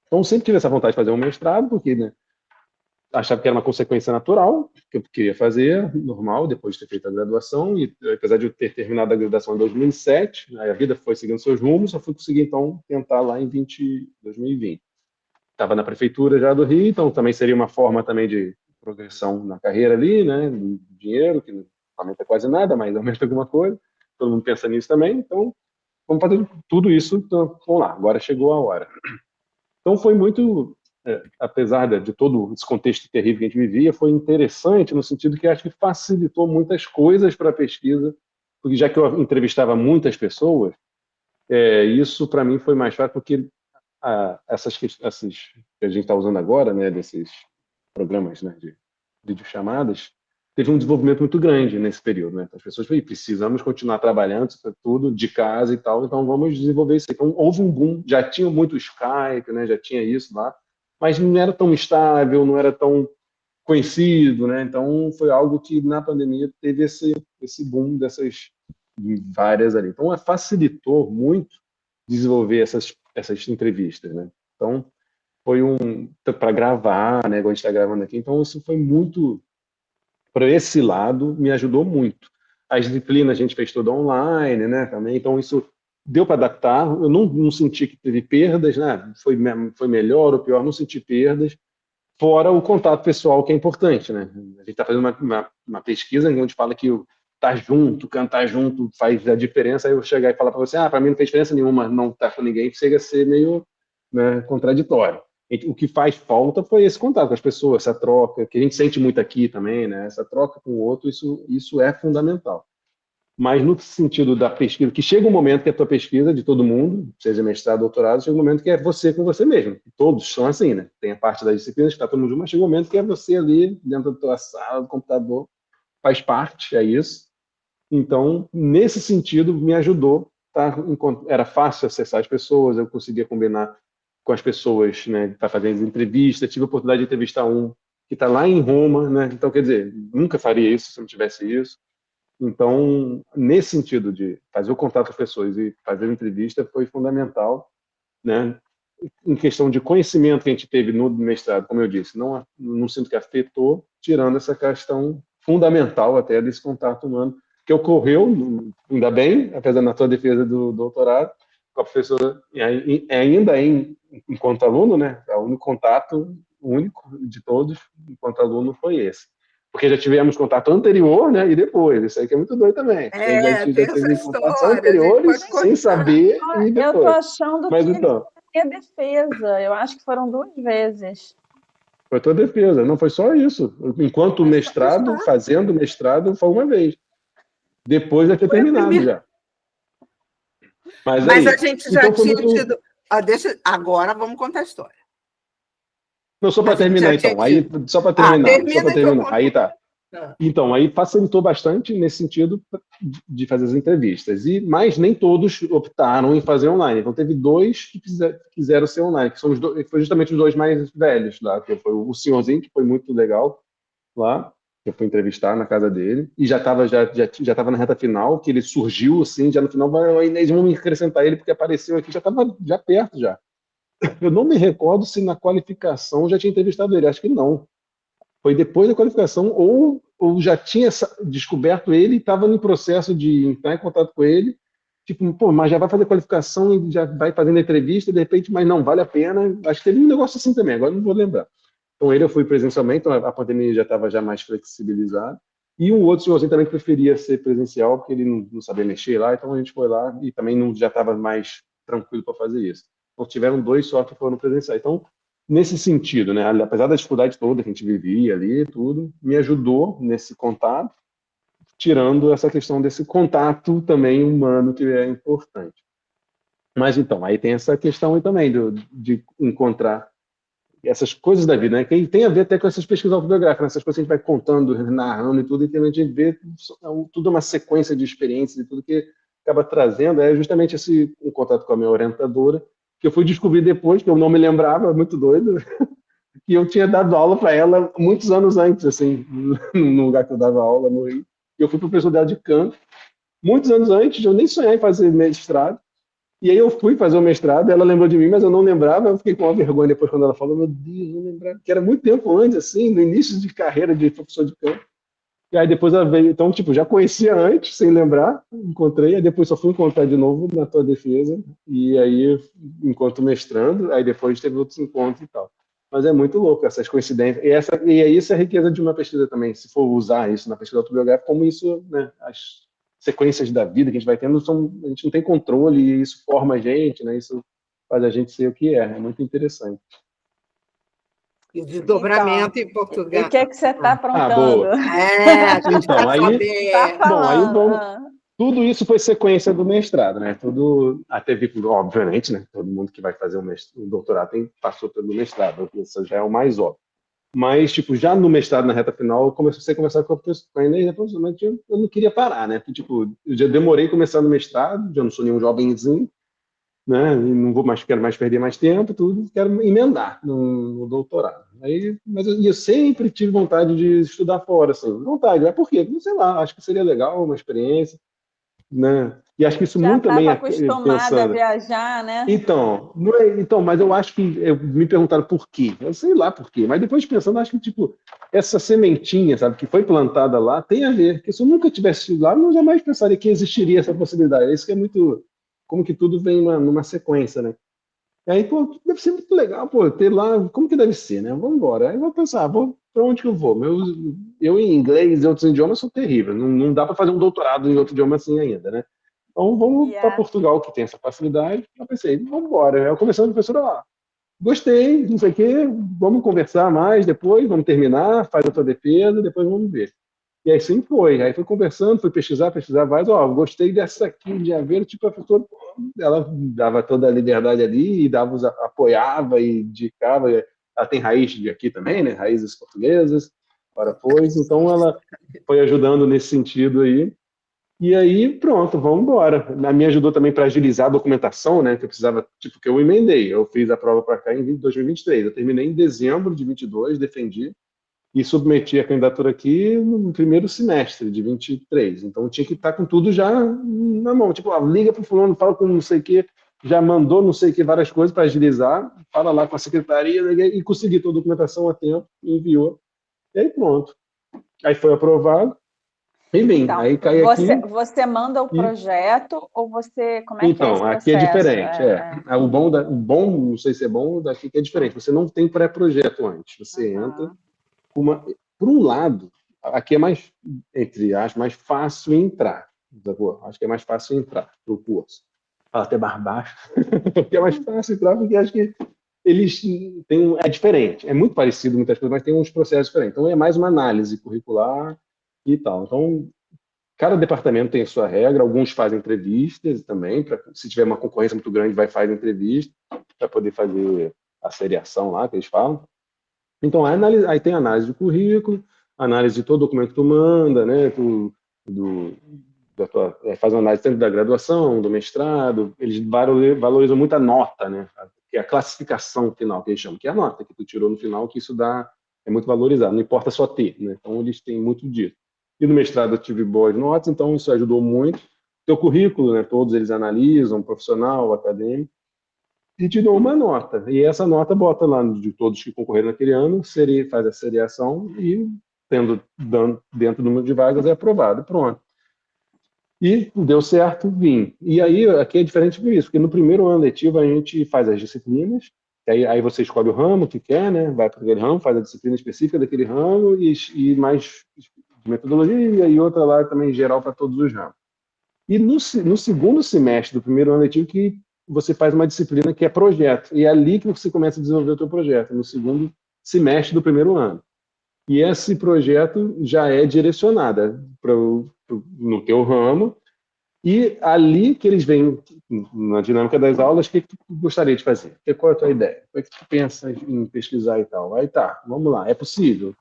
Então sempre tive essa vontade de fazer um mestrado, porque, né, achava que era uma consequência natural, que eu queria fazer, normal, depois de ter feito a graduação, e apesar de eu ter terminado a graduação em 2007, a vida foi seguindo seus rumos, só fui conseguir, então, tentar lá em 2020. Estava na prefeitura já do Rio, então também seria uma forma também de progressão na carreira ali, né, do dinheiro, que não aumenta quase nada, mas aumenta alguma coisa, todo mundo pensa nisso também, então, vamos fazer tudo isso, então, vamos lá, agora chegou a hora. Então foi muito, apesar de todo esse contexto terrível que a gente vivia, foi interessante no sentido que acho que facilitou muitas coisas para a pesquisa, porque já que eu entrevistava muitas pessoas, isso para mim foi mais fácil, porque essas que a gente está usando agora, né, desses programas, né, de videochamadas, teve um desenvolvimento muito grande nesse período, né? As pessoas falaram, precisamos continuar trabalhando isso tudo de casa e tal, então vamos desenvolver isso. Então houve um boom, já tinha muito Skype, né? Já tinha isso lá, mas não era tão estável, não era tão conhecido, né? Então foi algo que na pandemia teve esse boom dessas várias ali. Então facilitou muito desenvolver essas entrevistas, né? Então foi para gravar, né? Igual a gente está gravando aqui. Então isso foi muito, para esse lado, me ajudou muito. As disciplinas a gente fez toda online, né? Também, então isso deu para adaptar. Eu não senti que teve perdas, né? Foi melhor ou pior, não senti perdas. Fora o contato pessoal, que é importante, né? A gente está fazendo uma pesquisa onde fala que estar junto, cantar junto faz a diferença. Aí eu chegar e falar para você, para mim não fez diferença nenhuma, não estar com ninguém, chega a ser meio, né, contraditório. O que faz falta foi esse contato com as pessoas, essa troca, que a gente sente muito aqui também, né? Essa troca com o outro, isso é fundamental. Mas no sentido da pesquisa, que chega um momento que a tua pesquisa de todo mundo, seja mestrado, doutorado, chega um momento que é você com você mesmo. Todos são assim, né? Tem a parte das disciplinas que está todo mundo junto, mas chega um momento que é você ali, dentro da tua sala, do computador, faz parte, é isso. Então, nesse sentido, me ajudou. Tá? Era fácil acessar as pessoas, eu conseguia combinar com as pessoas, né, para fazer as entrevistas. Tive a oportunidade de entrevistar um que está lá em Roma, né? Então, quer dizer, nunca faria isso se não tivesse isso. Então, nesse sentido de fazer o contato com as pessoas e fazer a entrevista foi fundamental, né? em questão de conhecimento que a gente teve no mestrado, como eu disse, não sinto que afetou, tirando essa questão fundamental até desse contato humano, que ocorreu, ainda bem, apesar da tua defesa do doutorado, com a professora, enquanto aluno, né? O único contato, único de todos, enquanto aluno, foi esse. Porque já tivemos contato anterior, né? E depois. Isso aí que é muito doido também. Já tem essa teve contatos história, a gente anteriores, pode sem contar. saber, e Eu tô depois. achando Mas que então, é defesa. Eu acho que foram 2 vezes. foi tua defesa. Não foi só isso. Enquanto Mas mestrado, só. fazendo mestrado, foi uma vez. Depois já ter Foi a terminado primeira. já. Mas Mas a aí, gente já então foi tinha muito... tido. Agora vamos contar a história. Não, só A para gente já terminar, tinha então. Aí, tido. só para terminar. Termina que eu Aí conto. tá. Então, aí facilitou bastante nesse sentido de fazer as entrevistas. Mas nem todos optaram em fazer online. Então, teve 2 que quiseram ser online, que são foi justamente os 2 mais velhos lá, que foi o senhorzinho, que foi muito legal lá, que eu fui entrevistar na casa dele, e já estava na reta final, que ele surgiu, assim, já no final, a Inês, vamos acrescentar ele, porque apareceu aqui, já estava já perto já. Eu não me recordo se na qualificação já tinha entrevistado ele, acho que não. Foi depois da qualificação, ou já tinha descoberto ele e estava no processo de entrar em contato com ele, tipo, pô, mas já vai fazer qualificação e já vai fazendo entrevista, de repente, mas não, vale a pena. Acho que teve um negócio assim também, agora não vou lembrar. Então ele eu fui presencialmente, então a pandemia já estava já mais flexibilizada. E um outro senhorzinho também preferia ser presencial, porque ele não sabia mexer lá, então a gente foi lá e também já estava mais tranquilo para fazer isso. Então tiveram 2 só que foram presencial. Então, nesse sentido, né, apesar da dificuldade toda que a gente vivia ali, tudo, me ajudou nesse contato, tirando essa questão desse contato também humano que é importante. Mas então, aí tem essa questão aí também de encontrar essas coisas da vida, né? Que tem a ver até com essas pesquisas autobiográficas, né? Essas coisas que a gente vai contando, narrando e tudo, e que a gente vê tudo uma sequência de experiências e tudo que acaba trazendo, é justamente esse um contato com a minha orientadora, que eu fui descobrir depois, que eu não me lembrava, muito doido, que eu tinha dado aula para ela muitos anos antes, assim, no lugar que eu dava aula no Rio. Eu fui professor dela de canto, muitos anos antes, eu nem sonhei em fazer mestrado. E aí eu fui fazer o mestrado, ela lembrou de mim, mas eu não lembrava, eu fiquei com uma vergonha depois quando ela falou, meu Deus, não lembrava, que era muito tempo antes, assim, no início de carreira de professor de campo. E aí depois ela veio, então, tipo, já conhecia antes, sem lembrar, encontrei, aí depois só fui encontrar de novo na tua defesa, e aí, enquanto mestrando, aí depois teve outros encontros e tal. Mas é muito louco essas coincidências, e é isso a riqueza de uma pesquisa também, se for usar isso na pesquisa autobiográfica, como isso, né, as sequências da vida que a gente vai tendo, a gente não tem controle, e isso forma a gente, né, isso faz a gente ser o que é muito interessante. E o desdobramento em E Portugal. o que é que você está aprontando? Boa. A gente Então, quer saber. Tá falando. Bom, aí vamos... Tudo isso foi sequência do mestrado, né? Tudo, até obviamente, né? Todo mundo que vai fazer o doutorado passou pelo mestrado, isso já é o mais óbvio. Mas, tipo, já no mestrado, na reta final, eu comecei a conversar com a Inês, mas eu não queria parar, né? Porque, tipo, eu já demorei a começar no mestrado, já não sou nenhum jovenzinho, né? E não quero mais perder mais tempo, tudo, quero emendar no doutorado. Mas eu sempre tive vontade de estudar fora, assim, vontade. É por quê? Não sei lá, acho que seria legal, uma experiência, né? E acho que isso Já muito também estava acostumada a pensando. viajar, né? Então, mas eu acho que me perguntaram por quê. Eu sei lá por quê, mas depois pensando, acho que tipo essa sementinha, sabe, que foi plantada lá, tem a ver. Porque se eu nunca tivesse ido lá, eu jamais pensaria que existiria essa possibilidade. Isso que é muito, como que tudo vem numa sequência, né? E aí, pô, deve ser muito legal, pô, ter lá, como que deve ser, né? Vamos embora. Aí eu vou pensar, para onde que eu vou? Eu em inglês e outros idiomas sou terrível. Não dá para fazer um doutorado em outro idioma assim ainda, né? Então vamos para Portugal, que tem essa facilidade. Eu pensei, vamos embora. Eu comecei a professora lá. Gostei, não sei o quê, vamos conversar mais depois, vamos terminar, faz a tua defesa, depois vamos ver. E aí sim foi. Aí fui conversando, fui pesquisar mais. Ó, gostei dessa aqui de Aveiro, tipo, a professora, ela dava toda a liberdade ali e apoiava e indicava. Ela tem raiz de aqui também, né? Raízes portuguesas, ora pois. Então ela foi ajudando nesse sentido aí. E aí, pronto, vamos embora. Me ajudou também para agilizar a documentação, né? Que eu precisava, tipo, que eu emendei. Eu fiz a prova para cá em 2023. Eu terminei em dezembro de 22, defendi e submeti a candidatura aqui no primeiro semestre de 23. Então tinha que estar com tudo já na mão. Tipo, liga para o fulano, fala com não sei o quê. já mandou não sei o que, várias coisas para agilizar, fala lá com a secretaria e consegui toda a documentação a tempo, enviou, e aí pronto. Aí foi aprovado, e bem, Então, aí cai aqui. você manda o e projeto ou você. Como é que é esse Então, aqui é processo? diferente. O bom, não sei se é bom, daqui que é diferente. Você não tem pré-projeto antes. Você entra com uma. Por um lado, aqui é mais, entre aspas, mais fácil entrar. Acho que é mais fácil entrar para o curso. Fala até mais baixo. Porque é mais fácil entrar, porque acho que eles têm. É diferente. É muito parecido muitas coisas, mas tem uns processos diferentes. Então, é mais uma análise curricular e tal. Então, cada departamento tem a sua regra, alguns fazem entrevistas também, se tiver uma concorrência muito grande, vai fazer entrevista para poder fazer a seriação lá, que eles falam. Então, aí tem análise do currículo, análise de todo documento que tu manda, né, faz uma análise tanto da graduação, do mestrado, eles valorizam muito a nota, né, que é a classificação final, que eles chamam, que é a nota que tu tirou no final, que isso é muito valorizado, não importa só ter, né, então eles têm muito disso. E no mestrado eu tive boas notas, então isso ajudou muito. Teu currículo, né, todos eles analisam, profissional, acadêmico, e te dão uma nota. E essa nota bota lá de todos que concorreram naquele ano, faz a seriação e, dentro do número de vagas, é aprovado. Pronto. E deu certo, vim. E aí, aqui é diferente por isso, porque no primeiro ano letivo a gente faz as disciplinas, aí você escolhe o ramo que quer, né? Vai para aquele ramo, faz a disciplina específica daquele ramo e mais de metodologia e outra lá também geral para todos os ramos. E no segundo semestre do primeiro ano letivo que você faz uma disciplina que é projeto. E é ali que você começa a desenvolver o teu projeto, no segundo semestre do primeiro ano. E esse projeto já é direcionado no teu ramo, e ali que eles vêm, na dinâmica das aulas, o que tu gostaria de fazer? Qual é a tua ideia? O que tu pensa em pesquisar e tal? Aí tá, vamos lá, é possível?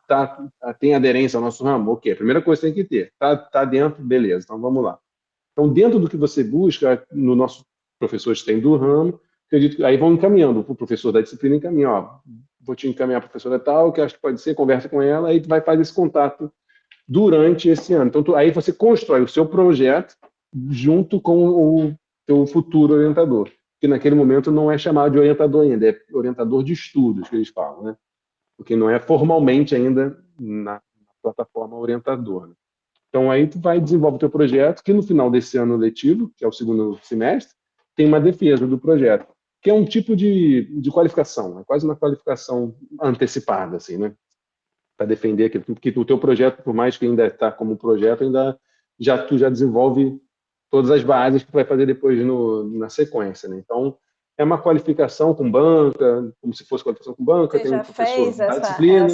Tem aderência ao nosso ramo? Ok, a primeira coisa que tem que ter. Tá dentro? Beleza, então vamos lá. Então, dentro do que você busca, no nosso professores tem do ramo, acredito que aí vão encaminhando, o professor da disciplina encaminha, ó, vou te encaminhar a professora tal, que acho que pode ser, conversa com ela, aí tu vai fazer esse contato durante esse ano. Então, aí você constrói o seu projeto junto com o teu futuro orientador, que naquele momento não é chamado de orientador ainda, é orientador de estudos, que eles falam, né? Porque não é formalmente ainda na plataforma orientador, né? Então, aí tu vai desenvolver o teu projeto, que no final desse ano letivo, que é o segundo semestre, tem uma defesa do projeto, que é um tipo de qualificação, é quase uma qualificação antecipada, assim, né? Para defender que o teu projeto, por mais que ainda está como projeto, tu já desenvolve todas as bases que tu vai fazer depois na sequência, né? Então, é uma qualificação com banca, como se fosse qualificação com banca, Você tem um já professor fez da disciplina,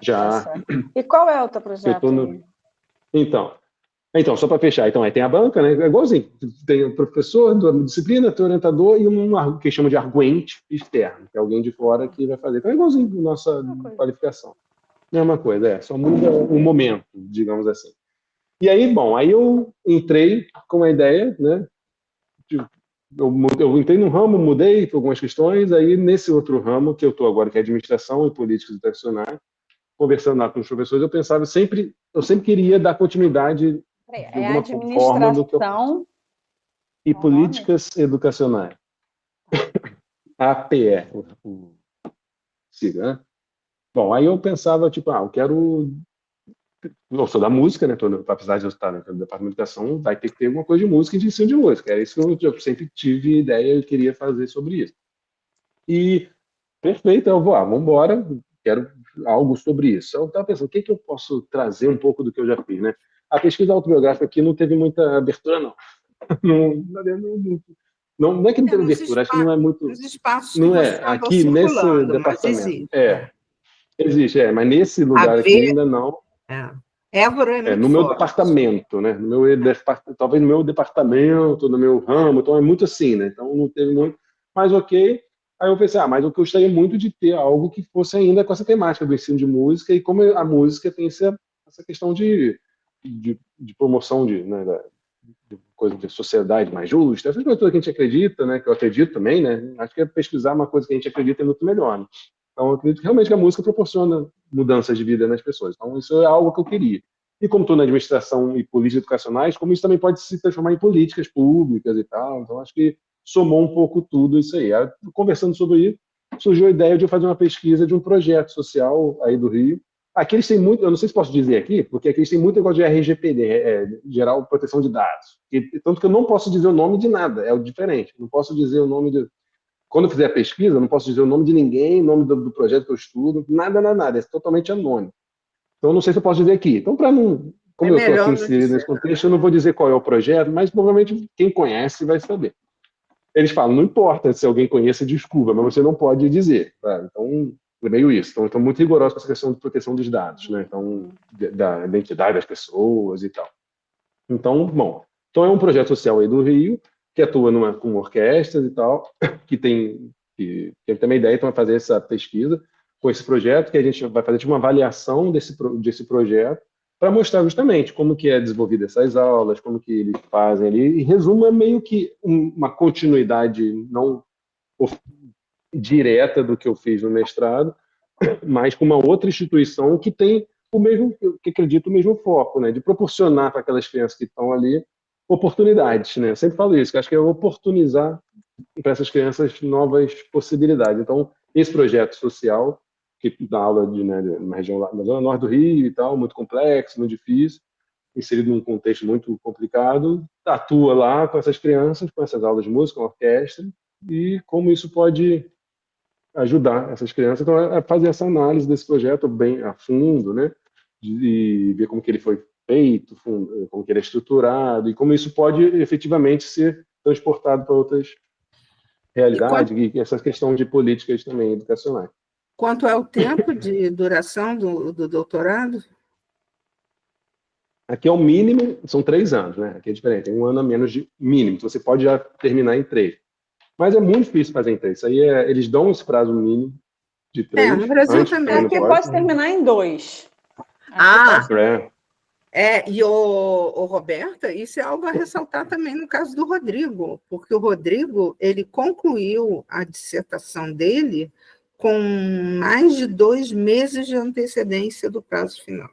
já. E qual é o teu Eu tô projeto no... aí? Então, só para fechar, então, aí tem a banca, né? É igualzinho. Tem o professor da disciplina, tem o orientador e que chama de arguente externo, que é alguém de fora que vai fazer. Então, é igualzinho a nossa qualificação. Mesma coisa, só muda o momento, digamos assim. E aí, bom, aí eu entrei com a ideia, né? Eu entrei num ramo, mudei por algumas questões, aí nesse outro ramo que eu estou agora, que é administração e políticas internacionais, conversando lá com os professores, eu sempre queria dar continuidade de É alguma forma do que eu faço. administração. E Qual o nome? políticas educacionais. APE, o sigla, né? Bom, aí eu pensava, tipo, eu sou da música, né? Apesar de eu estar no departamento de educação, vai ter que ter alguma coisa de música e de ensino de música. Era isso que eu sempre tive ideia e queria fazer sobre isso. E, perfeito, eu vamos embora, quero algo sobre isso. Eu estava pensando, o que eu posso trazer um pouco do que eu já fiz, né? A pesquisa autobiográfica aqui não teve muita abertura, não. Não é que não teve abertura, acho que não é muito... Nos espaços que Não você é, andou aqui nesse circulando, mas departamento. existe. Existe, mas nesse lugar aqui Haver, ainda não. Évora é muito No meu forte. departamento, né? Talvez no meu departamento, no meu ramo, então é muito assim, né? Então não teve muito, mas ok. Aí eu pensei, mas eu gostaria muito de ter algo que fosse ainda com essa temática do ensino de música e como a música tem essa questão de promoção né, de coisa de sociedade mais justa, essas coisas todas que a gente acredita, né? Que eu acredito também, né? Acho que pesquisar uma coisa que a gente acredita é muito melhor, né? Então eu acredito que realmente a música proporciona mudanças de vida nas pessoas. Então isso é algo que eu queria. E como estou na administração e políticas educacionais, como isso também pode se transformar em políticas públicas e tal. Então, acho que somou um pouco tudo isso aí. Conversando sobre isso, surgiu a ideia de eu fazer uma pesquisa de um projeto social aí do Rio. Aqui eles têm muito, eu não sei se posso dizer aqui, porque aqui eles têm muito negócio de RGPD, Geral Proteção de Dados. Tanto que eu não posso dizer o nome de nada, é o diferente. Não posso dizer o nome de... Quando eu fizer a pesquisa, eu não posso dizer o nome de ninguém, o nome do projeto que eu estudo, nada, é totalmente anônimo. Então, eu não sei se eu posso dizer aqui. Então, para não... Como eu estou aqui inserido nesse contexto, eu não vou dizer qual é o projeto, mas provavelmente quem conhece vai saber. Eles falam, não importa se alguém conhece, desculpa, mas você não pode dizer. Tá? Então, é meio isso. Então, estão muito rigorosos com essa questão de proteção dos dados, né? Então, da identidade das pessoas e tal. Então, bom, então é um projeto social aí do Rio, que atua com orquestras e tal, que tem uma ideia, então, de fazer essa pesquisa com esse projeto, que a gente vai fazer tipo, uma avaliação desse projeto, para mostrar justamente como que é desenvolvida essas aulas, como que eles fazem ali. Em resumo, é meio que uma continuidade não direta do que eu fiz no mestrado, mas com uma outra instituição que tem o mesmo, que acredito, o mesmo foco, né, de proporcionar para aquelas crianças que estão ali oportunidades, né? Eu sempre falo isso, que acho que é oportunizar para essas crianças novas possibilidades. Então, esse projeto social, que dá aula numa região lá na zona norte do Rio e tal, muito complexo, muito difícil, inserido num contexto muito complicado, atua lá com essas crianças, com essas aulas de música, com orquestra, e como isso pode ajudar essas crianças. Então, é fazer essa análise desse projeto bem a fundo, né? De ver como que ele foi feito, como que ele é estruturado, e como isso pode efetivamente ser transportado para outras realidades, e essa questão de políticas também educacionais. Quanto é o tempo de duração do doutorado? Aqui é o mínimo, são 3 anos, né? Aqui é diferente, tem 1 ano a menos de mínimo. Você pode já terminar em 3. Mas é muito difícil fazer em 3. Isso aí eles dão esse prazo mínimo de 3. No Brasil também. Aqui pode terminar em 2. E o Roberta, isso é algo a ressaltar também no caso do Rodrigo, porque o Rodrigo, ele concluiu a dissertação dele com mais de 2 meses de antecedência do prazo final.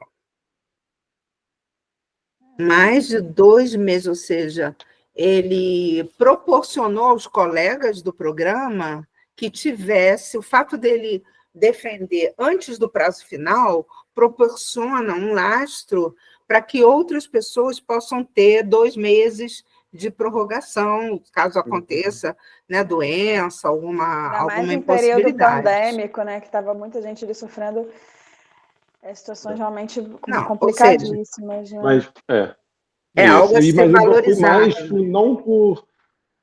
Mais de 2 meses, ou seja, ele proporcionou aos colegas do programa que tivesse, o fato dele defender antes do prazo final, proporciona um lastro para que outras pessoas possam ter 2 meses de prorrogação, caso aconteça, né, doença, alguma mais em impossibilidade. Período pandêmico, né, que estava muita gente ali sofrendo situações realmente complicadíssimas. Né? Mas, algo a ser valorizado. Mas não por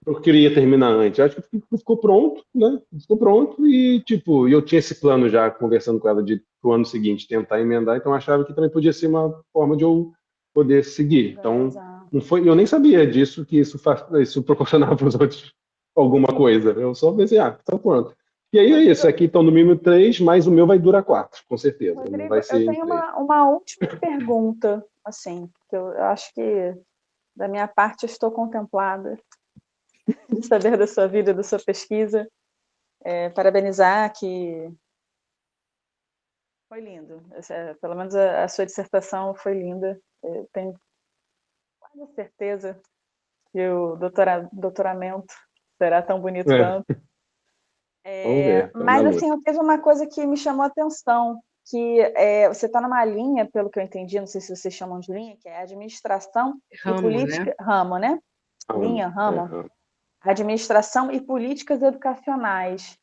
eu queria terminar antes. Acho que ficou pronto, né? Ficou pronto e, tipo, eu tinha esse plano já, conversando com ela, de pro ano seguinte tentar emendar, então eu achava que também podia ser uma forma de eu poder seguir. Então, não foi, eu nem sabia disso, que isso proporcionava para os outros alguma coisa. Eu só pensei, tá pronto. E aí é isso, aqui estão no mínimo 3, mas o meu vai durar 4, com certeza. Rodrigo, não vai ser eu tenho uma última pergunta, assim, que eu acho que, da minha parte, eu estou contemplada de saber da sua vida, da sua pesquisa. Parabenizar, que foi lindo. Pelo menos a sua dissertação foi linda. Eu tenho quase certeza que o doutoramento será tão bonito quanto. Vamos ver. Mas, assim, teve uma coisa que me chamou a atenção, que você está numa linha, pelo que eu entendi, não sei se vocês chamam de linha, que é administração e política... Né? Ramo, né? Ramo. Administração e políticas educacionais.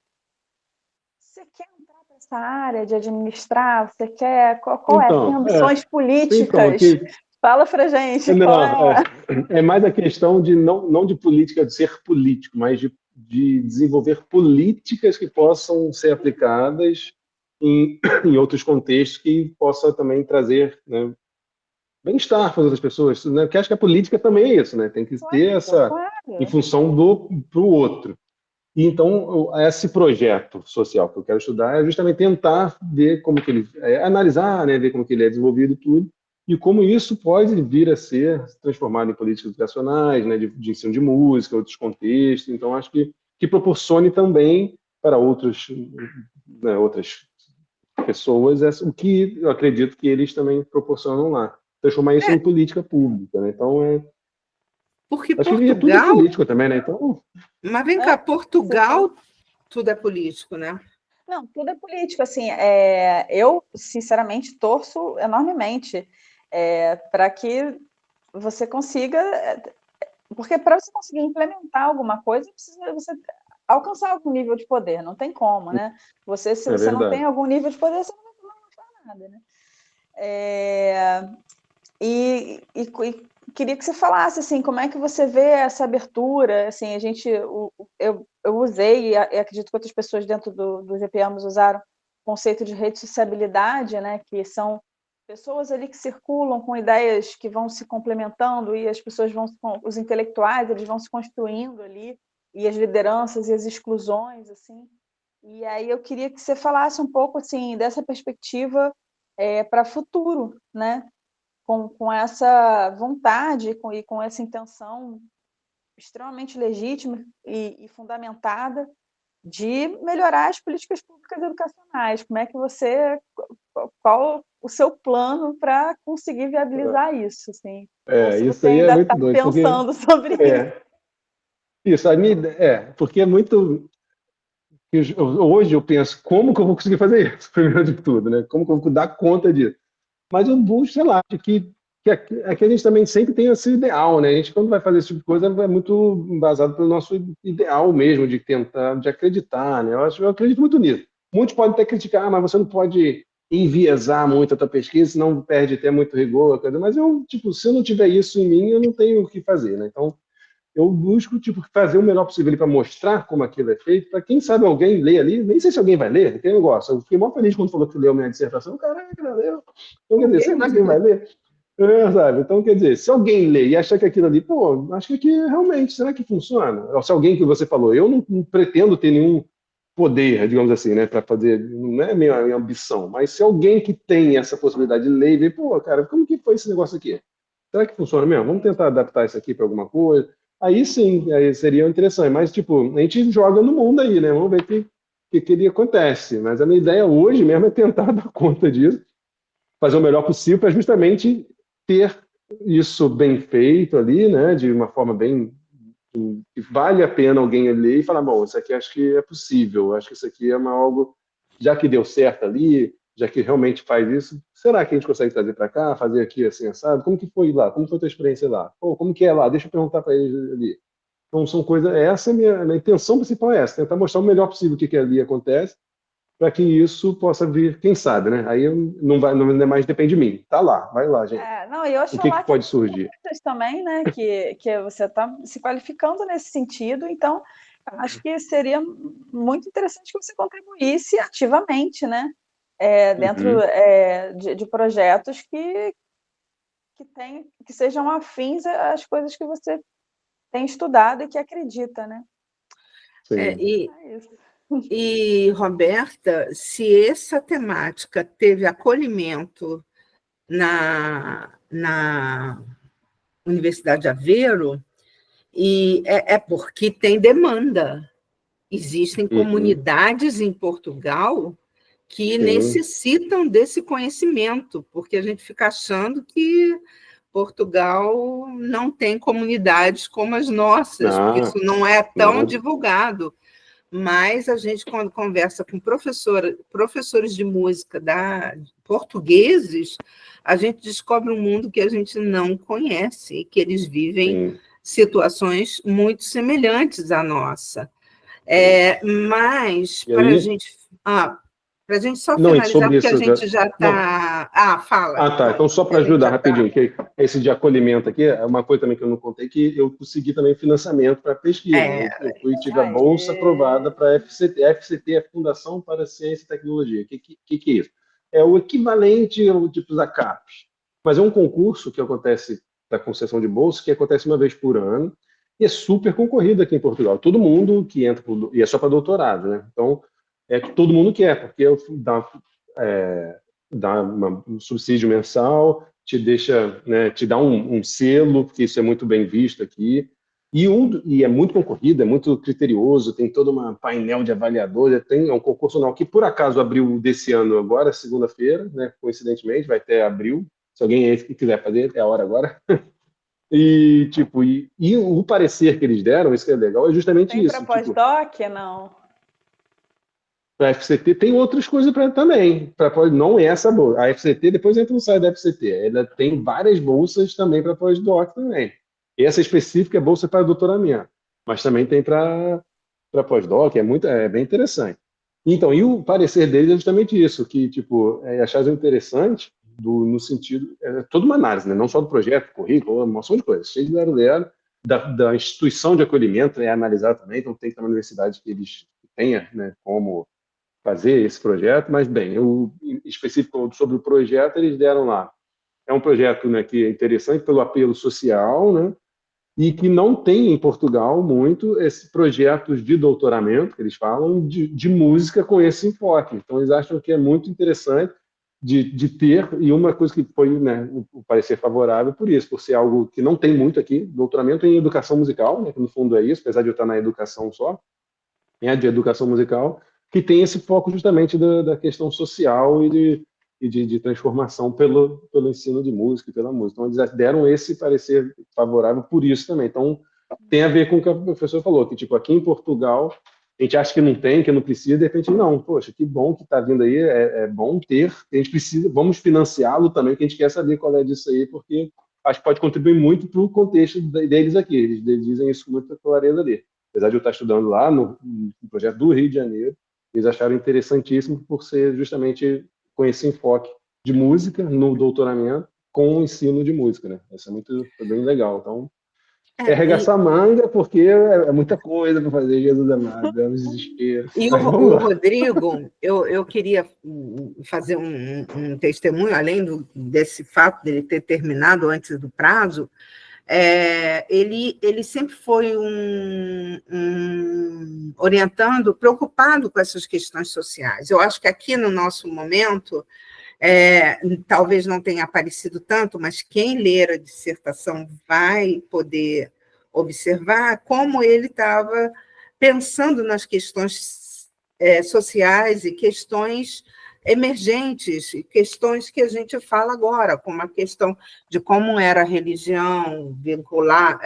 Você quer entrar para essa área de administrar? Você quer... Qual tem ambições políticas? Fala pra gente. É mais a questão de não de política, de ser político, mas de desenvolver políticas que possam ser aplicadas em outros contextos, que possa também trazer, né, bem-estar para as outras pessoas, né? Porque acho que a política também é isso, né? Tem que ter essa em função pro outro. E então esse projeto social que eu quero estudar é justamente tentar ver como que ele analisar, né, ver como que ele é desenvolvido tudo e como isso pode vir a ser transformado em políticas educacionais, né, de ensino de música, outros contextos. Então acho que proporcione também para outras pessoas o que eu acredito que eles também proporcionam lá, transformar isso em política pública, né? Então Porque Acho que tudo é Portugal... político também, né? Então, Mas vem cá, Portugal, tudo é político, né? Não, tudo é político. Assim, eu, sinceramente, torço enormemente para que você consiga... Porque para você conseguir implementar alguma coisa, precisa você alcançar algum nível de poder. Não tem como, né? Se é você não tem verdade. algum nível de poder, você não vai implementar nada, né? E queria que você falasse assim, como é que você vê essa abertura? Assim, eu usei, e acredito que outras pessoas dentro do GPAMOS usaram o conceito de rede sociabilidade, né? Que são pessoas ali que circulam com ideias que vão se complementando e as pessoas os intelectuais, eles vão se construindo ali, e as lideranças e as exclusões, assim. E aí eu queria que você falasse um pouco assim dessa perspectiva para futuro, né? Com essa vontade e com essa intenção extremamente legítima e fundamentada de melhorar as políticas públicas educacionais. Como é que qual o seu plano para conseguir viabilizar isso? Assim? Ou se Isso você aí é ainda muito está doido, porque pensando sobre isso? é, isso, a minha porque é muito. Hoje eu penso, como que eu vou conseguir fazer isso, primeiro de tudo, né? Como que eu vou dar conta disso? Mas eu busco, sei lá, de que a gente também sempre tem esse ideal, né? A gente, quando vai fazer esse tipo de coisa, é muito embasado pelo nosso ideal mesmo, de tentar, de acreditar, né? Eu acredito muito nisso. Muitos podem até criticar, mas você não pode enviesar muito a tua pesquisa, senão perde até muito rigor, mas eu, tipo, se eu não tiver isso em mim, eu não tenho o que fazer, né? Então, eu busco tipo fazer o melhor possível para mostrar como aquilo é feito, para quem sabe alguém lê ali, nem sei se alguém vai ler, tem negócio. Eu fiquei muito feliz quando falou que leu minha dissertação, caraca, leu. Então, quer dizer, será que alguém vai ler? Sabe? Então, quer dizer, se alguém lê e achar que aquilo ali, pô, acho que aqui realmente, será que funciona? Ou se alguém que você falou, eu não pretendo ter nenhum poder, digamos assim, né, para fazer, não é minha ambição, mas se alguém que tem essa possibilidade de ler e ver, pô, cara, como que foi esse negócio aqui? Será que funciona mesmo? Vamos tentar adaptar isso aqui para alguma coisa. Aí sim, aí seria interessante. Mas, tipo, a gente joga no mundo aí, né? Vamos ver o que acontece. Mas a minha ideia hoje mesmo é tentar dar conta disso, fazer o melhor possível para justamente ter isso bem feito ali, né? De uma forma bem que vale a pena alguém ler e falar, bom, isso aqui acho que é possível, acho que isso aqui é algo, já que deu certo ali, já que realmente faz isso, será que a gente consegue trazer para cá, fazer aqui assim, assado? Como que foi lá? Como foi a tua experiência lá? Pô, como que é lá? Deixa eu perguntar para eles ali. Então, são coisas, essa é a minha intenção principal, é essa, tentar mostrar o melhor possível o que ali acontece, para que isso possa vir, quem sabe, né? Aí não é mais depende de mim. Tá lá, vai lá, gente. Não, e eu O acho que lá que pode surgir? também, né, que você está se qualificando nesse sentido, então acho que seria muito interessante que você contribuísse ativamente, né, dentro Uhum. de projetos que sejam afins às coisas que você tem estudado e que acredita, né? Sim. É isso. E, Roberta, se essa temática teve acolhimento na Universidade de Aveiro, e é porque tem demanda. Existem Uhum. comunidades em Portugal que Sim. necessitam desse conhecimento, porque a gente fica achando que Portugal não tem comunidades como as nossas, porque Ah, isso não é tão não. divulgado. Mas a gente, quando conversa com professores de música portugueses, a gente descobre um mundo que a gente não conhece, que eles vivem Sim, situações muito semelhantes à nossa. sim. Mas, E aí, para a gente só não, e finalizar, sobre porque a isso, gente já não. está... fala, Ah, tá. Então, só que para a gente ajudar já está... rapidinho, que esse de acolhimento aqui é uma coisa também que eu não contei, que eu consegui também financiamento para pesquisa. Eu tive a bolsa aprovada para a FCT. A FCT é a Fundação para a Ciência e Tecnologia. O que é isso? É o equivalente ao tipo da CAPES. Mas é um concurso que acontece da concessão de bolsa, que acontece uma vez por ano, e é super concorrido aqui em Portugal. Todo mundo que entra, e é só para doutorado, né? Então, é que todo mundo quer, porque dá um subsídio mensal, te deixa, né, te dá um selo, porque isso é muito bem visto aqui. E é muito concorrido, é muito criterioso, tem todo um painel de avaliadores, é um concurso não, que por acaso abriu desse ano agora, segunda-feira, né, coincidentemente, vai até abril. Se alguém aí quiser fazer, é a hora agora. E, tipo, e o parecer que eles deram, isso que é legal, é justamente Tem isso. para Tipo, pós-doc, não? para a FCT tem outras coisas também. Não é essa bolsa. A FCT, depois entra no site da FCT. Ela tem várias bolsas também para pós-doc também. Essa específica é bolsa para doutoramento, mas também tem para pós-doc, é bem interessante. Então, e o parecer deles é justamente isso, que tipo, acharam interessante no sentido, toda uma análise, né? Não só do projeto, currículo, uma moção de coisas, cheio de zero, da instituição de acolhimento é analisar também, então tem que ter uma universidade que eles tenha, né, como fazer esse projeto, mas bem, em específico sobre o projeto, eles deram lá. É um projeto, né, que é interessante pelo apelo social, né, e que não tem em Portugal muito esses projetos de doutoramento, que eles falam, de música com esse enfoque. Então, eles acham que é muito interessante de ter, e uma coisa que foi, né, o parecer favorável por isso, por ser algo que não tem muito aqui, doutoramento em educação musical, né, que no fundo é isso, apesar de eu estar na educação só, de educação musical, que tem esse foco justamente da questão social e de transformação pelo ensino de música e pela música. Então, eles deram esse parecer favorável por isso também. Então, tem a ver com o que o professor falou, que tipo, aqui em Portugal, a gente acha que não tem, que não precisa, de repente, não. Poxa, que bom que está vindo aí, é bom ter, a gente precisa, vamos financiá-lo também, que a gente quer saber qual é disso aí, porque acho que pode contribuir muito para o contexto deles aqui. Eles dizem isso com muita clareza ali. Apesar de eu estar estudando lá no projeto do Rio de Janeiro, eles acharam interessantíssimo por ser justamente com esse enfoque de música no doutoramento com o ensino de música, né? Isso foi bem legal. Então, arregaçar a manga, porque é muita coisa para fazer, Jesus amado, é um desespero. E Mas vamos o lá. Rodrigo, eu queria fazer um testemunho, além desse fato dele ter terminado antes do prazo. Ele sempre foi orientando, preocupado com essas questões sociais. Eu acho que aqui no nosso momento, talvez não tenha aparecido tanto, mas quem ler a dissertação vai poder observar como ele estava pensando nas questões sociais e questões emergentes, e questões que a gente fala agora, como a questão de como era a religião vincular,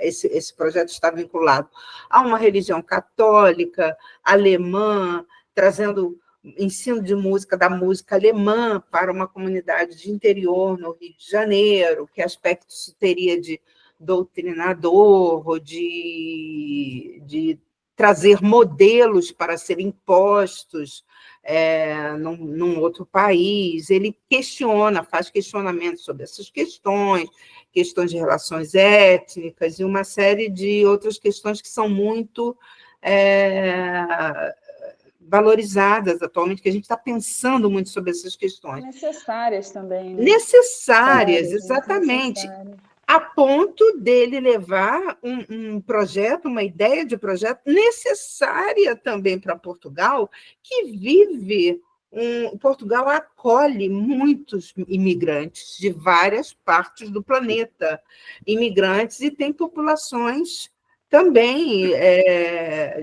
esse projeto está vinculado a uma religião católica, alemã, trazendo ensino de música da música alemã para uma comunidade de interior no Rio de Janeiro, que aspecto isso teria de doutrinador, ou de trazer modelos para serem impostos num outro país. Ele faz questionamentos sobre essas questões de relações étnicas e uma série de outras questões que são muito valorizadas atualmente, que a gente está pensando muito sobre essas questões. Necessárias também, né? Necessárias, exatamente. Necessárias. A ponto dele levar um projeto, uma ideia de projeto necessária também para Portugal, que vive... Portugal acolhe muitos imigrantes de várias partes do planeta, imigrantes, e tem populações também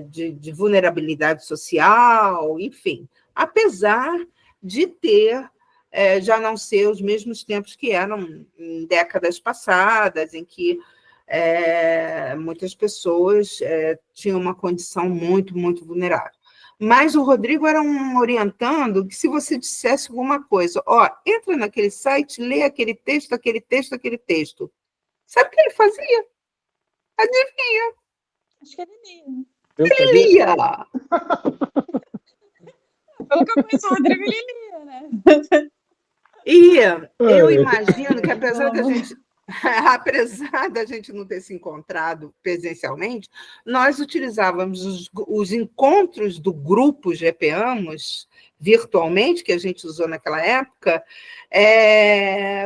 de vulnerabilidade social, enfim, apesar de ter já não ser os mesmos tempos que eram em décadas passadas, em que muitas pessoas tinham uma condição muito, muito vulnerável. Mas o Rodrigo era orientando que se você dissesse alguma coisa, entra naquele site, lê aquele texto, aquele texto, aquele texto. Sabe o que ele fazia? Adivinha? Acho que ele lia. Ele lia! Pelo que eu conheço o Rodrigo, ele lia, né? E eu imagino que, apesar da gente não ter se encontrado presencialmente, nós utilizávamos os encontros do grupo GPamos, virtualmente, que a gente usou naquela época,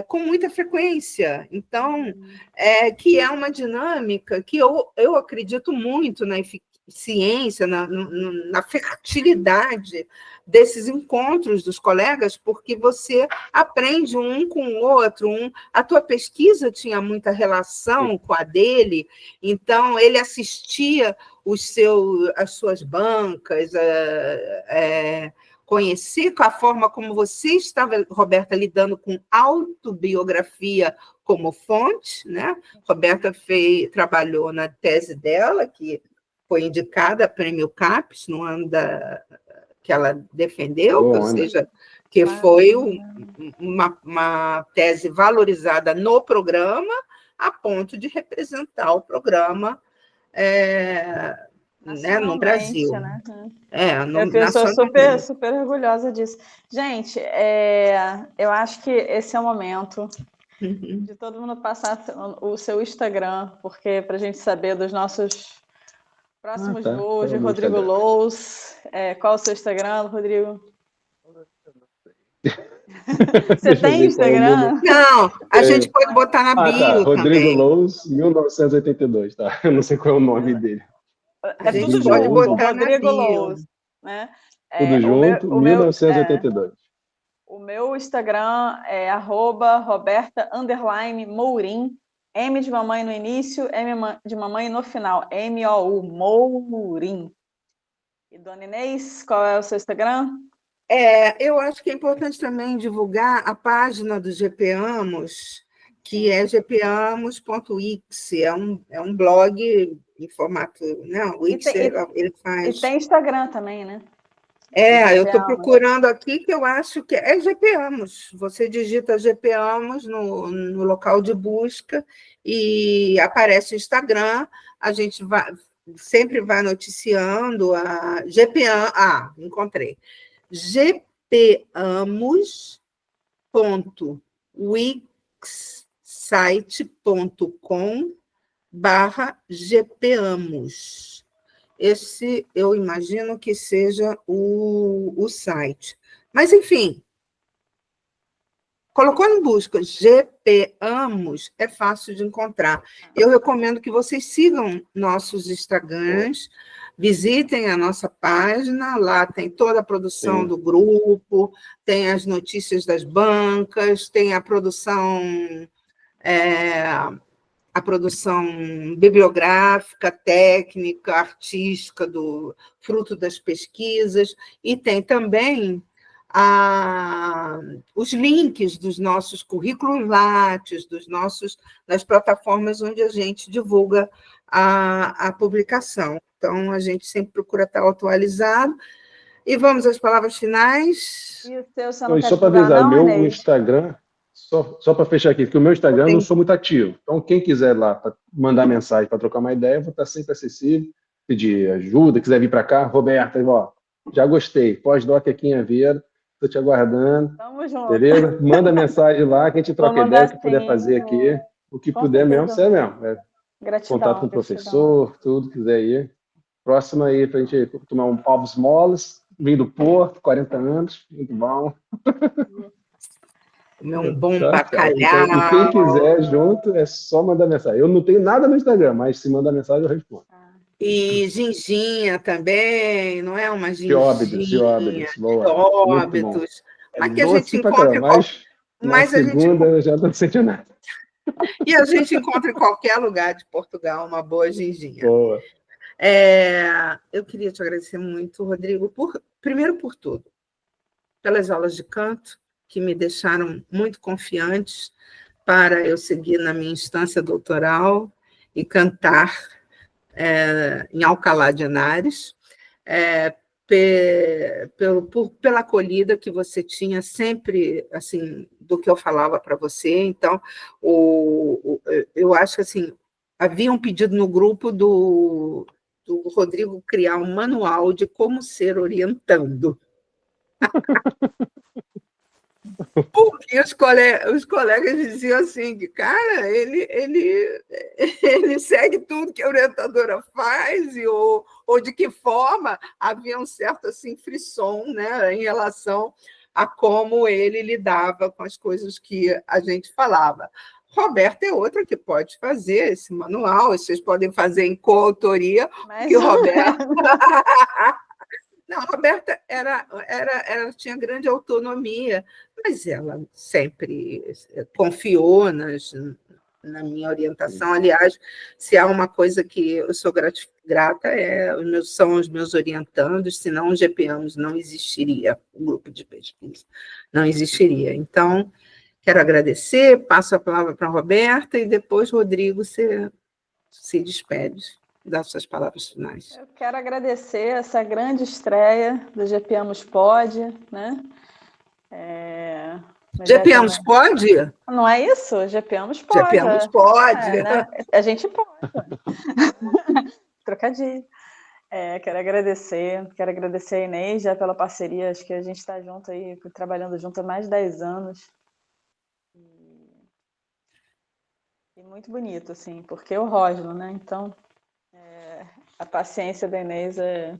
com muita frequência. Então, que é uma dinâmica que eu acredito muito na eficiência, na fertilidade desses encontros dos colegas, porque você aprende um com o outro, a tua pesquisa tinha muita relação com a dele, então ele assistia as suas bancas, conhecer a forma como você estava, Roberta, lidando com autobiografia como fonte, né? Roberta trabalhou na tese dela, que foi indicada a Prêmio CAPES no ano que ela defendeu, ou seja, que foi uma tese valorizada no programa, a ponto de representar o programa né, no Brasil. Né? Eu sou super orgulhosa disso. Gente, eu acho que esse é o momento de todo mundo passar o seu Instagram, porque para a gente saber dos nossos próximos voos de Rodrigo Lous. Qual o seu Instagram, Rodrigo? Você tem Instagram? Não, a gente pode botar na bio Rodrigo também. Lous, 1982, tá? Eu não sei qual é o nome dele. A gente pode botar Rodrigo na bio. Lous, né? Tudo junto, 1982. O meu Instagram é @Roberta_Mourim, M de mamãe no início, M de mamãe no final, M-O-U, Mourim. E Dona Inês, qual é o seu Instagram? Eu acho que é importante também divulgar a página do GPamos, que é gpamos.wix, é um blog em formato... Não, o Wix ele faz... E tem Instagram também, né? Eu estou procurando aqui, que eu acho que é GPamos. Você digita GPamos no local de busca e aparece o Instagram, a gente sempre vai noticiando a GPamos... encontrei. gpamos.wixsite.com/gpamos. Esse eu imagino que seja o site. Mas, enfim, colocou em busca GPamos, é fácil de encontrar. Eu recomendo que vocês sigam nossos Instagrams, visitem a nossa página, lá tem toda a produção do grupo, tem as notícias das bancas, tem a produção bibliográfica, técnica, artística, do fruto das pesquisas, e tem também os links dos nossos currículos Lattes, das plataformas onde a gente divulga a publicação. Então, a gente sempre procura estar atualizado. E vamos às palavras finais. E o seu, você não quer só para avisar, o meu Instagram... Só para fechar aqui, porque o meu Instagram eu não sou muito ativo. Então, quem quiser lá para mandar mensagem, para trocar uma ideia, eu vou estar sempre acessível, pedir ajuda, quiser vir para cá, Roberta, já gostei, pós-doc aqui em Aveiro, estou te aguardando. Tamo junto. Beleza? Manda mensagem lá, que a gente troca ideia, o que puder fazer aqui, o que puder mesmo, você mesmo. Gratidão. Contato com o professor, tudo, quiser ir. Próxima aí, para a gente tomar um ovos moles, vim do Porto, 40 anos, muito bom. Um bom bacalhau. E quem quiser junto, é só mandar mensagem. Eu não tenho nada no Instagram, mas se mandar mensagem, eu respondo. E ginginha também, não é uma ginginha? Óbidos. Mas que a gente encontra na segunda eu já não senti nada. E a gente encontra em qualquer lugar de Portugal uma boa ginginha. Boa. Eu queria te agradecer muito, Rodrigo, primeiro por tudo, pelas aulas de canto, que me deixaram muito confiantes para eu seguir na minha instância doutoral e cantar em Alcalá de Henares, pela acolhida que você tinha sempre, assim, do que eu falava para você. Então, eu acho que assim, havia um pedido no grupo do Rodrigo criar um manual de como ser orientando. Porque os colegas diziam assim, que, cara, ele segue tudo que a orientadora faz, ou de que forma. Havia um certo assim, frisson, né, em relação a como ele lidava com as coisas que a gente falava. Roberta é outra que pode fazer esse manual, vocês podem fazer em coautoria, que Roberta... Não, a Roberta ela tinha grande autonomia, mas ela sempre confiou na minha orientação. Aliás, se há uma coisa que eu sou grata, são os meus orientandos, senão o GPAMOS não existiria, o grupo de pesquisa não existiria. Então, quero agradecer, passo a palavra para a Roberta e depois, Rodrigo, você se despede, dá suas palavras finais. Eu quero agradecer essa grande estreia do GPAMOS Pod, né? GPAMOS pode? Não é isso? GPAMOS pode. GPAMOS pode. Né? A gente pode. Trocadilho. Quero agradecer a Inês já pela parceria, acho que a gente está junto aí, trabalhando junto há mais de 10 anos. E muito bonito, assim, porque o Rosno, né? Então, a paciência da Inês é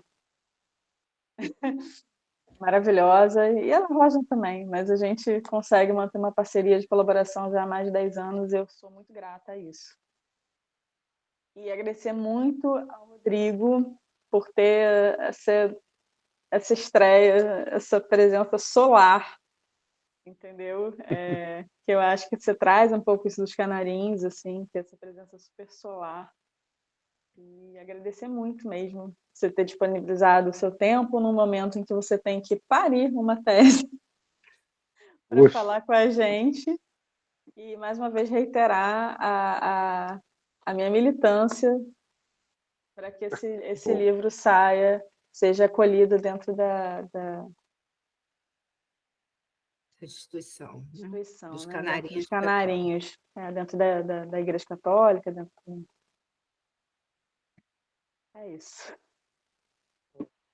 maravilhosa, e a Rosno também, mas a gente consegue manter uma parceria de colaboração já há mais de 10 anos, e eu sou muito grata a isso. E agradecer muito ao Rodrigo por ter essa estreia, essa presença solar, entendeu? Que eu acho que você traz um pouco isso dos canarinhos, assim, que é essa presença super solar. E agradecer muito mesmo você ter disponibilizado o seu tempo num momento em que você tem que parir uma tese para falar com a gente. E, mais uma vez, reiterar a minha militância para que esse livro seja acolhido dentro da instituição, dos né? canarinhos, dentro da Igreja Católica. É isso.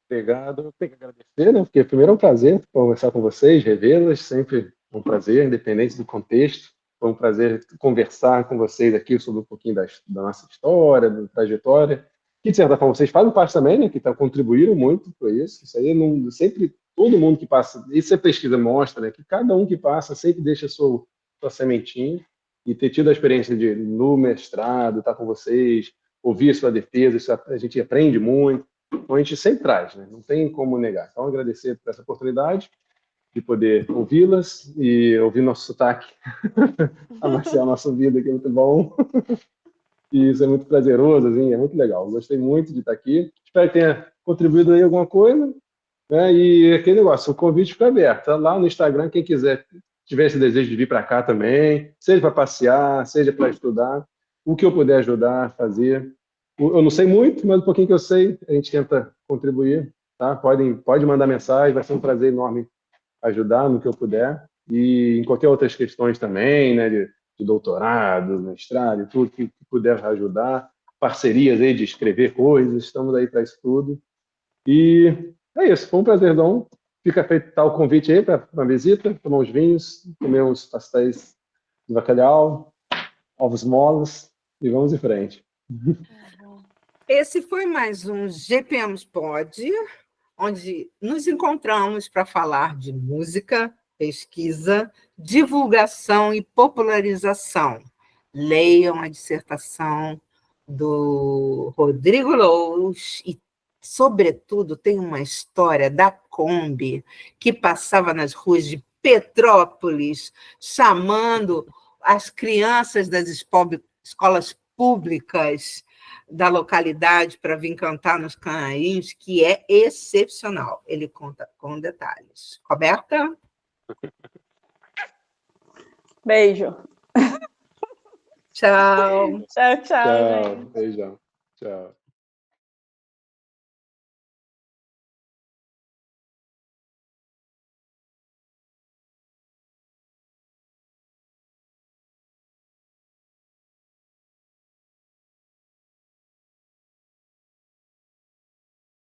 Obrigado. Eu tenho que agradecer, né? Porque primeiro é um prazer conversar com vocês, revê-las, sempre um prazer, independente do contexto. Foi um prazer conversar com vocês aqui sobre um pouquinho da nossa história, da trajetória, que, de certa forma, vocês fazem parte também, né? Que contribuíram muito para isso. Isso aí, sempre, todo mundo que passa, isso a pesquisa mostra, né? Que cada um que passa sempre deixa sua sementinha, e ter tido a experiência de, no mestrado, estar com vocês, ouvir a sua defesa, isso a gente aprende muito. Então, a gente sempre traz, né? Não tem como negar. Então, agradecer por essa oportunidade de poder ouvi-las e ouvir nosso sotaque, amaciar nossa vida, que é muito bom. E isso é muito prazeroso, assim, é muito legal. Gostei muito de estar aqui. Espero que tenha contribuído aí alguma coisa. Né? E aquele negócio, o convite fica aberto. Tá lá no Instagram, quem quiser, tiver esse desejo de vir para cá também, seja para passear, seja para estudar, o que eu puder ajudar a fazer. Eu não sei muito, mas um pouquinho que eu sei, a gente tenta contribuir. Tá? Pode mandar mensagem, vai ser um prazer enorme ajudar no que eu puder. E em qualquer outras questões também, né, de doutorado, mestrado, tudo que puder ajudar. Parcerias aí de escrever coisas, estamos aí para isso tudo. E é isso, foi um prazer, Dom. Fica feito tal convite aí para uma visita, tomar uns vinhos, comer uns pastéis de bacalhau, ovos moles, e vamos em frente. Esse foi mais um GPAMOS Pod, onde nos encontramos para falar de música, pesquisa, divulgação e popularização. Leiam a dissertação do Rodrigo Lous e, sobretudo, tem uma história da Kombi que passava nas ruas de Petrópolis, chamando as crianças das escolas públicas da localidade para vir cantar nos canarinhos, que é excepcional. Ele conta com detalhes. Roberta? Beijo. Tchau. Tchau, gente. Beijão. Tchau.